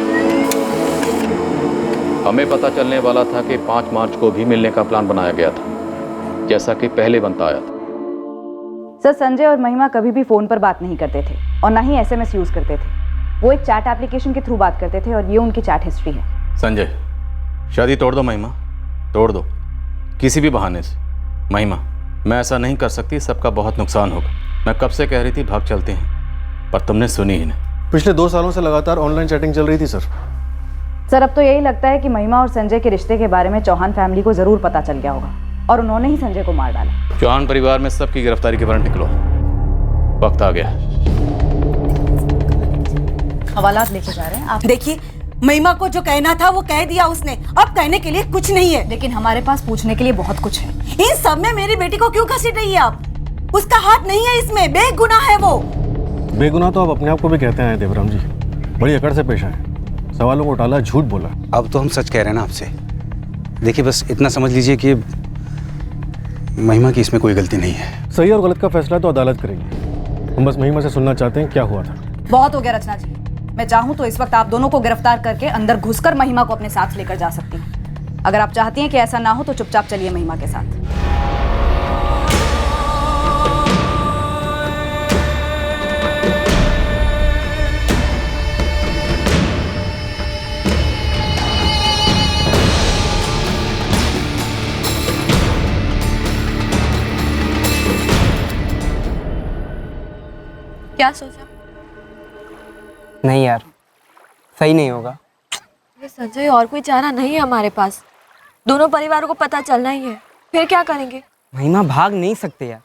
हमें पता चलने वाला था कि 5 मार्च को भी मिलने का प्लान बनाया गया था, जैसा कि पहले बनता आया था। सर, संजय और महिमा कभी भी फोन पर बात नहीं करते थे और ना ही एसएमएस यूज करते थे। वो एक चैट एप्लीकेशन के थ्रू बात करते थे और ये उनकी चैट हिस्ट्री है। संजय, शादी तोड़ दो महिमा, तोड़ दो किसी भी बहाने से। महिमा, मैं ऐसा नहीं कर सकती, सबका बहुत नुकसान होगा। मैं कब से कह रही थी भाग चलते हैं, पर तुमने सुनी ही नहीं। पिछले 2 सालों से लगातार ऑनलाइन चैटिंग चल रही थी सर। सर, अब तो यही लगता है कि महिमा और संजय के रिश्ते के बारे में चौहान फैमिली को जरूर पता चल गया होगा और उन्होंने ही संजय को मार डाला। चौहान परिवार में सबकी गिरफ्तारी के वारंट निकलो, वक्त आ गया। हवालात लेके जा रहे हैं आप। देखिए, महिमा को जो कहना था वो कह दिया उसने, अब कहने के लिए कुछ नहीं है। लेकिन हमारे पास पूछने के लिए बहुत कुछ है। इन सब में मेरी बेटी को क्यों घसीट रही है आप? उसका हाथ नहीं है इसमें, बेगुनाह है वो। बेगुनाह तो आप अपने आप को भी कहते हैं देवराम जी, बड़ी अकड़ से पेश आए, सवालों को टाला, झूठ बोला। अब तो हम सच कह रहे हैं ना आपसे। देखिए, बस इतना समझ लीजिए कि महिमा की इसमें कोई गलती नहीं है। सही और गलत का फैसला तो अदालत करेगी, हम बस महिमा से सुनना चाहते हैं क्या हुआ था। बहुत हो गया रचना जी, मैं चाहूं तो इस वक्त आप दोनों को गिरफ्तार करके अंदर घुसकर महिमा को अपने साथ लेकर जा सकती हूँ। अगर आप चाहती हैं कि ऐसा ना हो तो चुपचाप चलिए महिमा के साथ। क्या सोचा? नहीं यार, सही नहीं होगा। ये संजय, और कोई चारा नहीं है हमारे पास। दोनों परिवारों को पता चलना ही है, फिर क्या करेंगे? महिमा, भाग नहीं सकते यार।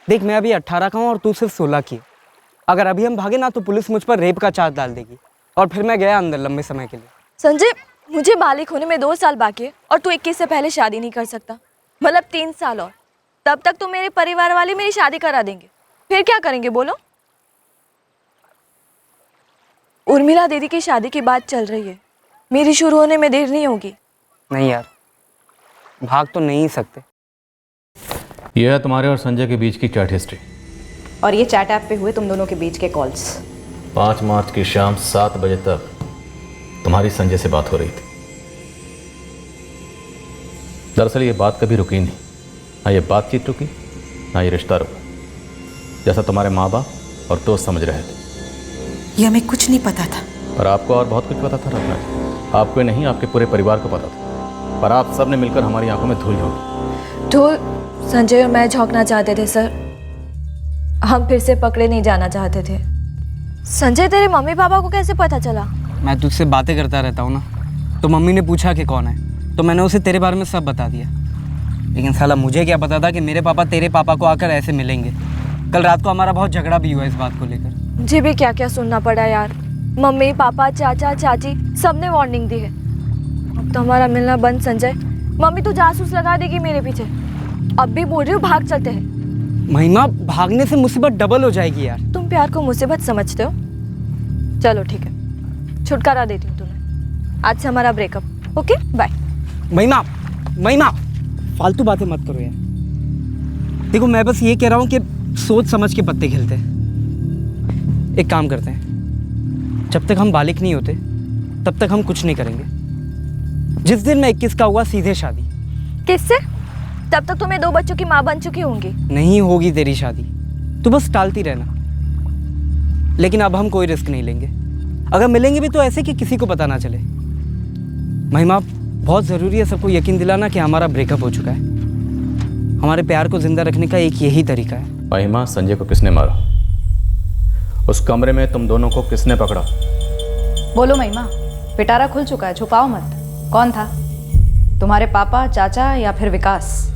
देख, मैं अभी 18 का हूँ और तू सिर्फ 16 की। अगर अभी हम भागे ना तो पुलिस मुझ पर रेप का चार्ज डाल देगी, और फिर मैं गया अंदर लंबे समय के लिए। संजय, मुझे बालिग होने में 2 साल बाकी है और तू 21 से पहले शादी नहीं कर सकता। मतलब 3 साल और, तब तक तो मेरे परिवार वाले मेरी शादी करा देंगे। फिर क्या करेंगे बोलो? उर्मिला दीदी की शादी की बात चल रही है, मेरी शुरू होने में देर नहीं होगी। नहीं यार, भाग तो नहीं सकते। यह है तुम्हारे और संजय के बीच की चैट हिस्ट्री, और ये चैट ऐप पे हुए तुम दोनों के बीच के कॉल्स। 5 मार्च की शाम 7 बजे तक तुम्हारी संजय से बात हो रही थी। दरअसल ये बात कभी रुकी नहीं, ना ये बातचीत रुकी, ना ये रिश्ता रुका, जैसा तुम्हारे माँ बाप और दोस्त समझ रहे थे। ये हमें कुछ नहीं पता था। पर आपको और बहुत कुछ पता था रत्ना जी। आपको नहीं, आपके पूरे परिवार को पता था, पर आप सब ने मिलकर हमारी आंखों में धूल झोंकी। धूल संजय और मैं झोंकना चाहते थे सर, हम फिर से पकड़े नहीं जाना चाहते थे। संजय, तेरे मम्मी पापा को कैसे पता चला? मैं तुझसे बातें करता रहता हूँ ना, तो मम्मी ने पूछा कि कौन है, तो मैंने उसे तेरे बारे में सब बता दिया। लेकिन साला मुझे क्या पता था कि मेरे पापा तेरे पापा को आकर ऐसे मिलेंगे। कल रात को हमारा बहुत झगड़ा भी हुआ इस बात को लेकर। मुझे भी क्या क्या सुनना पड़ा यार। मम्मी पापा चाचा चाची सबने वार्निंग दी है। अब तो हमारा मिलना बंद संजय। मम्मी तो जासूस लगा देगी मेरे पीछे। अब भी बोल रही हूँ भाग चलते हैं। महिमा, भागने से मुसीबत डबल हो जाएगी यार। तुम प्यार को मुसीबत समझते हो? चलो ठीक है, छुटकारा देती हूँ तुम्हें। आज से हमारा ब्रेकअप। Okay bye. महिमा, फालतू बातें मत करो यार। देखो, मैं बस ये कह रहा हूँ कि सोच समझ के पत्ते खेलते हैं। एक काम करते हैं, जब तक हम बालिग नहीं होते तब तक हम कुछ नहीं करेंगे। जिस दिन मैं 21 का हुआ सीधे शादी। किससे? तब तक तो मैं 2 बच्चों की माँ बन चुकी होंगी। नहीं होगी तेरी शादी, तू बस टालती रहना। लेकिन अब हम कोई रिस्क नहीं लेंगे। अगर मिलेंगे भी तो ऐसे कि किसी को पता ना चले। महिमा, बहुत ज़रूरी है सबको यकीन दिलाना कि हमारा ब्रेकअप हो चुका है। हमारे प्यार को जिंदा रखने का एक यही तरीका है। महिमा, संजय को किसने मारा? उस कमरे में तुम दोनों को किसने पकड़ा? बोलो महिमा, पिटारा खुल चुका है, छुपाओ मत। कौन था? तुम्हारे पापा, चाचा या फिर विकास?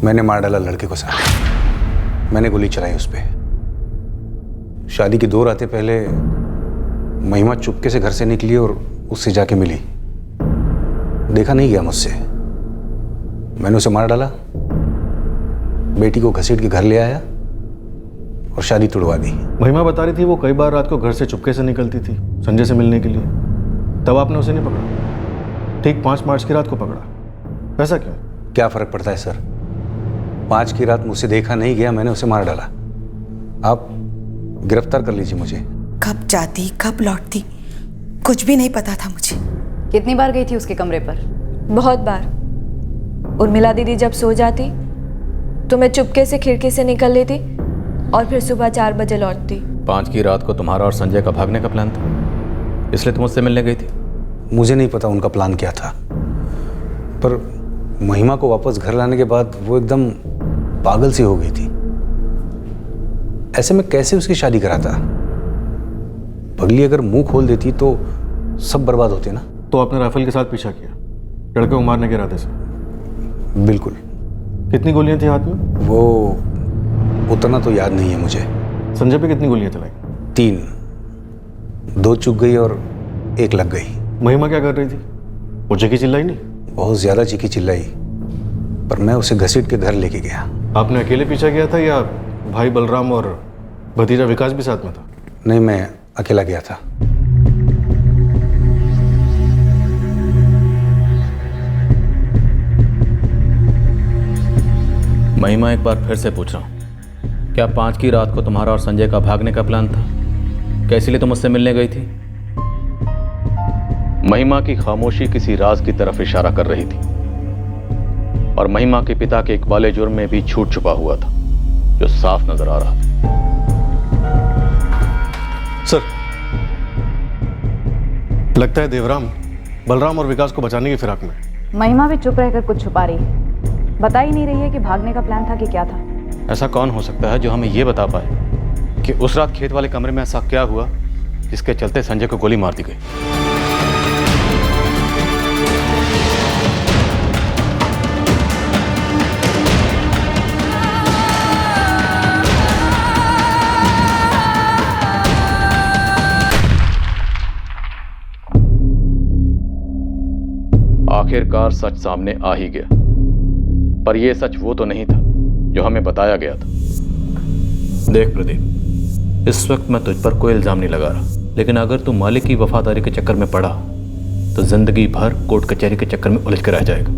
मैंने मार डाला लड़के को सर। मैंने गोली चलाई उस पर। शादी की 2 रातें पहले महिमा चुपके से घर से निकली और उससे जाके मिली। देखा नहीं गया मुझसे। मैंने उसे मार डाला, बेटी को घसीट के घर ले आया और शादी तुड़वा दी। महिमा बता रही थी वो कई बार रात को घर से चुपके से निकलती थी संजय से मिलने के लिए। तब आपने उसे नहीं पकड़ा, ठीक 5 मार्च की रात को पकड़ा। ऐसा क्यों? क्या फर्क पड़ता है सर? 5 की रात मुझसे देखा नहीं गया, मैंने उसे मार डाला। आप गिरफ्तार कर लीजिए मुझे। कब जाती कब लौटती कुछ भी नहीं पता था मुझे। कितनी बार गई थी उसके कमरे पर? बहुत बार। उर्मिला दीदी जब सो जाती तो मैं चुपके से खिड़की से निकल लेती और फिर सुबह 4 बजे लौटती। 5 की रात को तुम्हारा और संजय का भागने का प्लान था, इसलिए तुम उससे मिलने गई थी? मुझे नहीं पता उनका प्लान क्या था, पर महिमा को वापस घर लाने के बाद वो एकदम पागल सी हो गई थी। ऐसे में कैसे उसकी शादी कराता? पगली अगर मुंह खोल देती तो सब बर्बाद होते ना। तो आपने राइफल के साथ पीछा किया लड़के को मारने के इरादे से? बिल्कुल। कितनी गोलियां थी हाथ में? वो उतना तो याद नहीं है मुझे। संजय पे कितनी गोलियां चलाई? 3, 2 चुक गई और 1 लग गई। महिमा क्या कर रही थी? वो चीखी चिल्लाई नहीं? बहुत ज्यादा चीखी चिल्लाई, पर मैं उसे घसीट के घर लेके गया। आपने अकेले पीछा किया था या भाई बलराम और भतीजा विकास भी साथ में था? नहीं, मैं अकेला गया था। महिमा, एक बार फिर से पूछ रहा हूँ, क्या 5 की रात को तुम्हारा और संजय का भागने का प्लान था? क्या इसलिए तुम मुझसे मिलने गई थी? महिमा की खामोशी किसी राज की तरफ इशारा कर रही थी और महिमा के पिता के इकबाले जुर्म में भी झूठ छुपा हुआ था जो साफ नजर आ रहा था। सर, लगता है देवराम बलराम और विकास को बचाने की फिराक में। महिमा भी चुप रहकर कुछ छुपा रही है। बता ही नहीं रही है कि भागने का प्लान था कि क्या था। ऐसा कौन हो सकता है जो हमें यह बता पाए कि उस रात खेत वाले कमरे में ऐसा क्या हुआ जिसके चलते संजय को गोली मार दी गई? आखिरकार सच सामने आ ही गया, पर यह सच वो तो नहीं था जो हमें बताया गया था। देख प्रदीप, इस वक्त मैं तुझ पर कोई इल्जाम नहीं लगा रहा, लेकिन अगर तू मालिक की वफादारी के चक्कर में पड़ा तो जिंदगी भर कोर्ट कचहरी के चक्कर में उलझ कर रह जाएगा।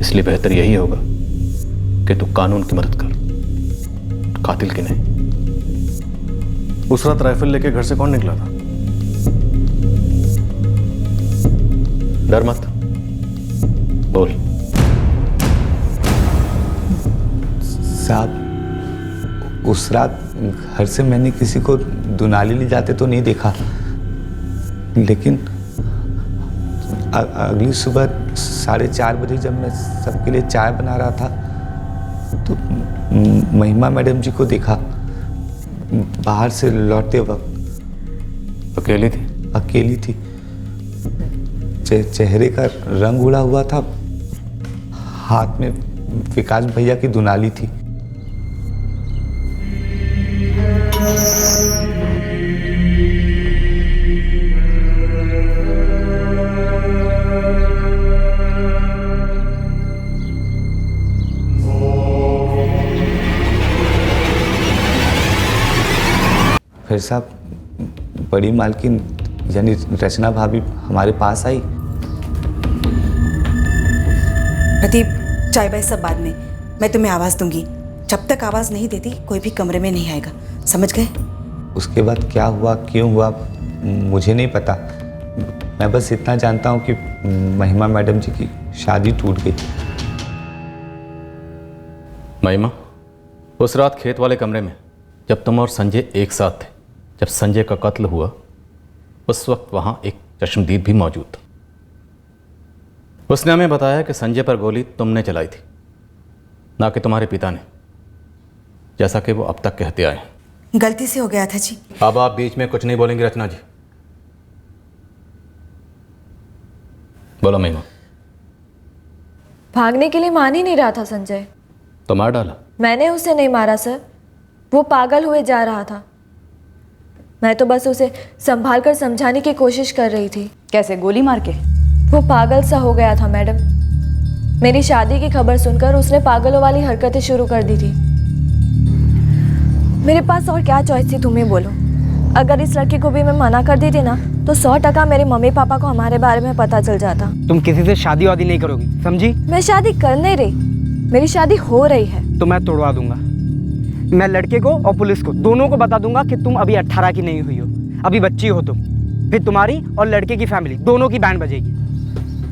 इसलिए बेहतर यही होगा कि तू कानून की मदद कर, कातिल की नहीं। उस रात राइफल लेके घर से कौन निकला था? डर मत, बोल। साहब, उस रात घर से मैंने किसी को दुनाली ले जाते तो नहीं देखा, लेकिन अगली सुबह 4:30 बजे जब मैं सबके लिए चाय बना रहा था तो महिमा मैडम जी को देखा बाहर से लौटते वक्त। अकेली थी? अकेली थी। चेहरे का रंग उड़ा हुआ था, हाथ में विकास भैया की दुनाली थी। फिर साहब, बड़ी मालकिन यानी रचना भाभी हमारे पास आई। प्रदीप, चाय बाय सब बाद में, मैं तुम्हें आवाज़ दूंगी। जब तक आवाज़ नहीं देती कोई भी कमरे में नहीं आएगा, समझ गए? उसके बाद क्या हुआ, क्यों हुआ, मुझे नहीं पता। मैं बस इतना जानता हूँ कि महिमा मैडम जी की शादी टूट गई। महिमा, उस रात खेत वाले कमरे में जब तुम और संजय एक साथ थे, जब संजय का कत्ल हुआ, उस वक्त वहां एक चश्मदीद भी मौजूद था। उसने हमें बताया कि संजय पर गोली तुमने चलाई थी, ना कि तुम्हारे पिता ने, जैसा कि वो अब तक कहते आए हैं। गलती से हो गया था जी। अब आप बीच में कुछ नहीं बोलेंगे रचना जी। बोलो महिमा। भागने के लिए मान ही नहीं रहा था संजय। तो मार डाला? मैंने उसे नहीं मारा सर, वो पागल हुए जा रहा था। मैं तो बस उसे संभाल कर समझाने की कोशिश कर रही थी। कैसे, गोली मार के? वो पागल सा हो गया था मैडम। मेरी शादी की खबर सुनकर उसने पागलों वाली हरकतें शुरू कर दी थी। मेरे पास और क्या चॉइस थी, तुम्हें बोलो। अगर इस लड़की को भी मैं मना कर देती ना, तो 100% मेरे मम्मी पापा को हमारे बारे में पता चल जाता। तुम किसी से शादी वादी नहीं करोगी, समझी? मैं शादी कर नहीं रही, मेरी शादी हो रही है। तो मैं तोड़वा दूंगा। मैं लड़के को और पुलिस को दोनों को बता दूंगा कि तुम अभी 18 की नहीं हुई हो, अभी बच्ची हो तुम। फिर तुम्हारी और लड़के की फैमिली दोनों की बैंड बजेगी।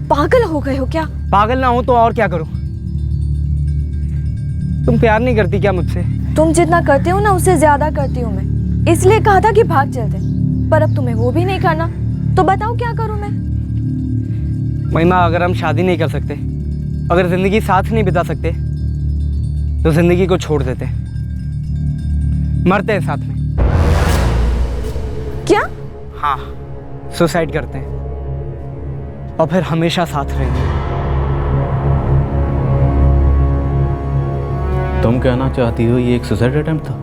पागल हो गए हो क्या? पागल ना हो तो और क्या करूं? तुम प्यार नहीं करती क्या मुझसे? तुम जितना करते हो ना, उससे ज्यादा करती हूँ मैं। इसलिए कहा था कि भाग चलते, पर अब तुम्हें वो भी नहीं करना, तो बताओ क्या करूं मैं? महिमा, अगर हम शादी नहीं कर सकते, अगर जिंदगी साथ नहीं बिता सकते, तो जिंदगी को छोड़ देते, मरते हैं साथ में। क्या? हाँ, सुसाइड करते हैं और फिर हमेशा साथ रहेंगे। तुम कहना चाहती हो ये एक सुसाइड अटेम्प्ट था?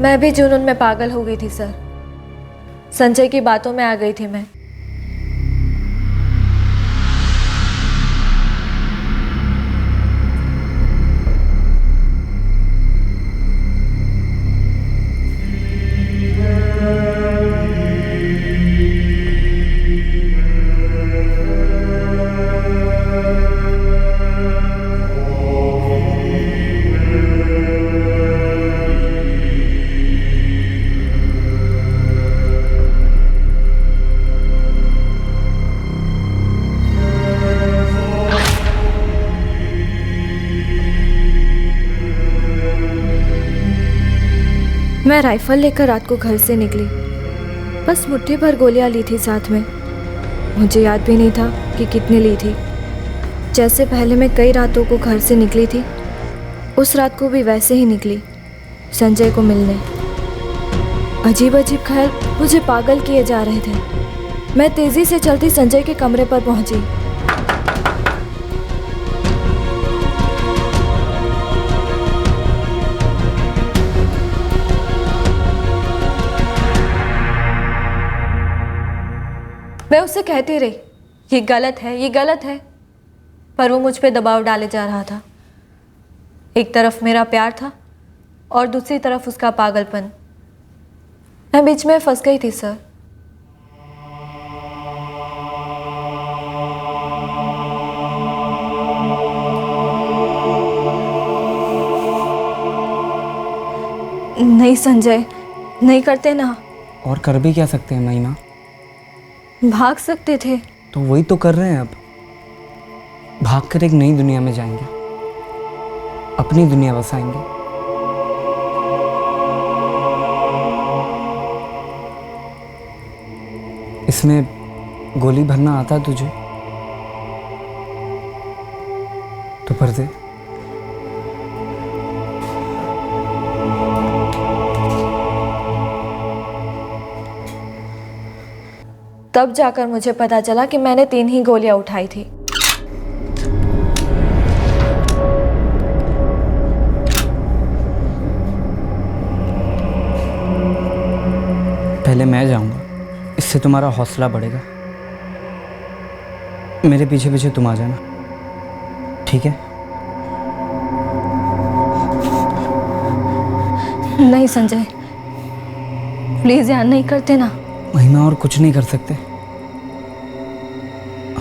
मैं भी जुनून में पागल हो गई थी सर। संजय की बातों में आ गई थी मैं। मैं राइफल लेकर रात को घर से निकली। बस मुट्ठी भर गोलियां ली थी साथ में। मुझे याद भी नहीं था कि कितनी ली थी। जैसे पहले मैं कई रातों को घर से निकली थी, उस रात को भी वैसे ही निकली, संजय को मिलने। अजीब अजीब ख्याल मुझे पागल किए जा रहे थे। मैं तेज़ी से चलती संजय के कमरे पर पहुंची। मैं उससे कहती रही, ये गलत है, ये गलत है, पर वो मुझ पे दबाव डाले जा रहा था। एक तरफ मेरा प्यार था और दूसरी तरफ उसका पागलपन। मैं बीच में फंस गई थी सर। नहीं संजय, नहीं करते ना। और कर भी क्या सकते हैं महिमा? भाग सकते थे। तो वही तो कर रहे हैं अब। भाग कर एक नई दुनिया में जाएंगे, अपनी दुनिया बसाएंगे। इसमें गोली भरना आता तुझे तो भर दे। तब जाकर मुझे पता चला कि मैंने 3 ही गोलियां उठाई थी। पहले मैं जाऊंगा, इससे तुम्हारा हौसला बढ़ेगा। मेरे पीछे पीछे तुम आ जाना, ठीक है? नहीं संजय, प्लीज यार, नहीं करते ना। महिमा और कुछ नहीं कर सकते।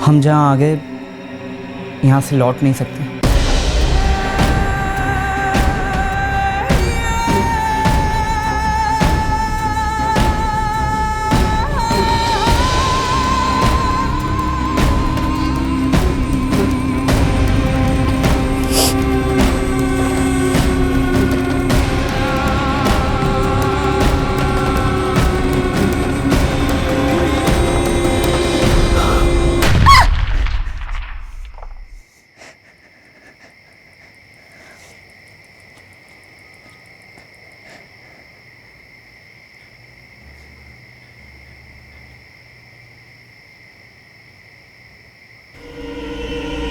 हम जहाँ आ गए यहाँ से लौट नहीं सकते।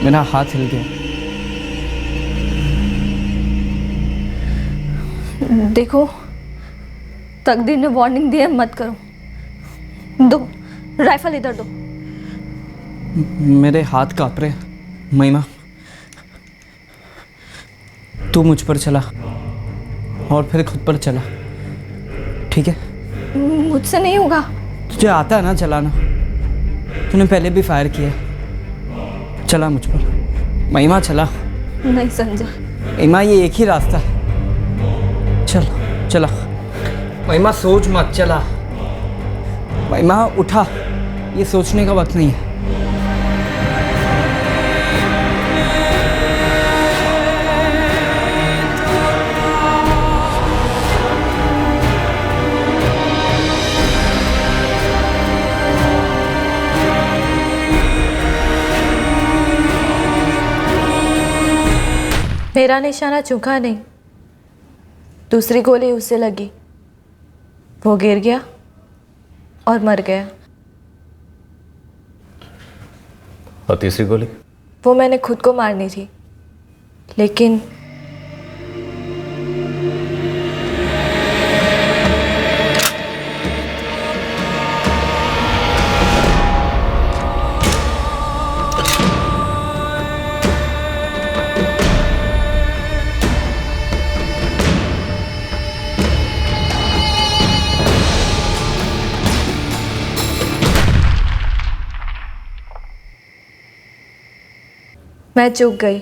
मेरा हाथ हिल गया। देखो, तकदीर ने वार्निंग दी है, मत करो। दो राइफल, इधर दो। मेरे हाथ कांप रहे। महिमा, तू मुझ पर चला और फिर खुद पर चला, ठीक है? मुझसे नहीं होगा। तुझे आता है ना चलाना, तूने पहले भी फायर किया। चला मुझ पर। महिमा चला। नहीं संजय। महिमा, ये एक ही रास्ता है। चल चला। महिमा सोच मत, चला। महिमा उठा, ये सोचने का वक्त नहीं है। मेरा निशाना चूका नहीं, दूसरी गोली उसे लगी, वो गिर गया और मर गया। और तीसरी गोली? वो मैंने खुद को मारनी थी, लेकिन मैं चूक गई।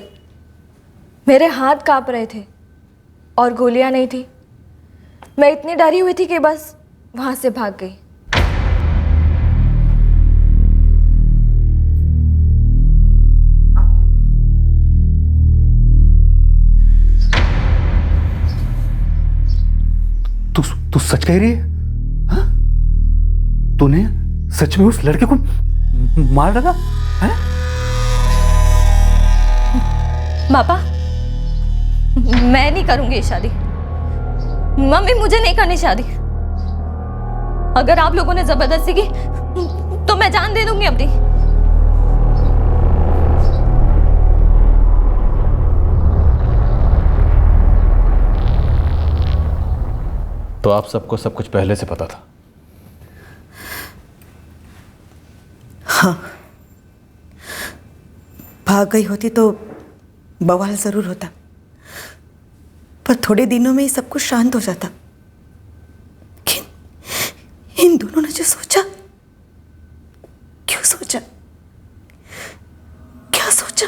मेरे हाथ कांप रहे थे और गोलियां नहीं थी। मैं इतनी डरी हुई थी कि बस वहां से भाग गई। तू सच कह रही है? हाँ? तूने सच में उस लड़के को मार डाला है? पापा, मैं नहीं करूंगी ये शादी। मम्मी, मुझे नहीं करनी शादी। अगर आप लोगों ने जबरदस्ती की तो मैं जान दे दूंगी अपनी। तो आप सबको सब कुछ पहले से पता था? हाँ, भाग गई होती तो बवाल जरूर होता, पर थोड़े दिनों में ही सब कुछ शांत हो जाता। इन दोनों ने जो सोचा, क्यों सोचा, क्या सोचा?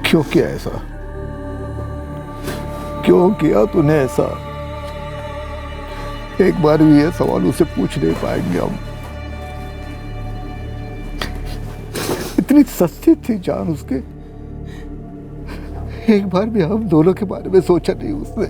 क्यों किया ऐसा? क्यों किया तूने ऐसा? एक बार भी ये सवाल उसे पूछ नहीं पाएंगे हम। इतनी सस्ती थी जान उसके, एक बार भी हम दोनों के बारे में सोचा नहीं उसने।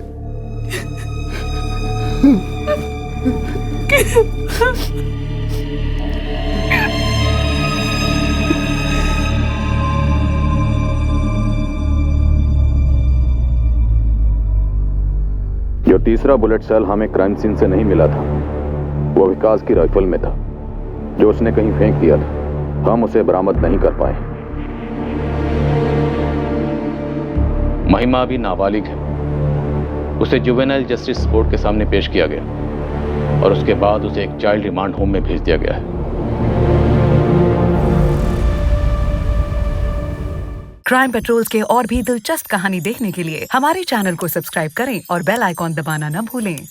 जो तीसरा बुलेट सेल हमें क्राइम सीन से नहीं मिला था वो विकास की राइफल में था, जो उसने कहीं फेंक दिया था। हम उसे बरामद नहीं कर पाए। महिमा अभी नाबालिग है। उसे जुवेनाइल जस्टिस कोर्ट के सामने पेश किया गया और उसके बाद उसे एक चाइल्ड रिमांड होम में भेज दिया गया है। क्राइम पेट्रोल्स के और भी दिलचस्प कहानी देखने के लिए हमारे चैनल को सब्सक्राइब करें और बेल आइकॉन दबाना न भूलें।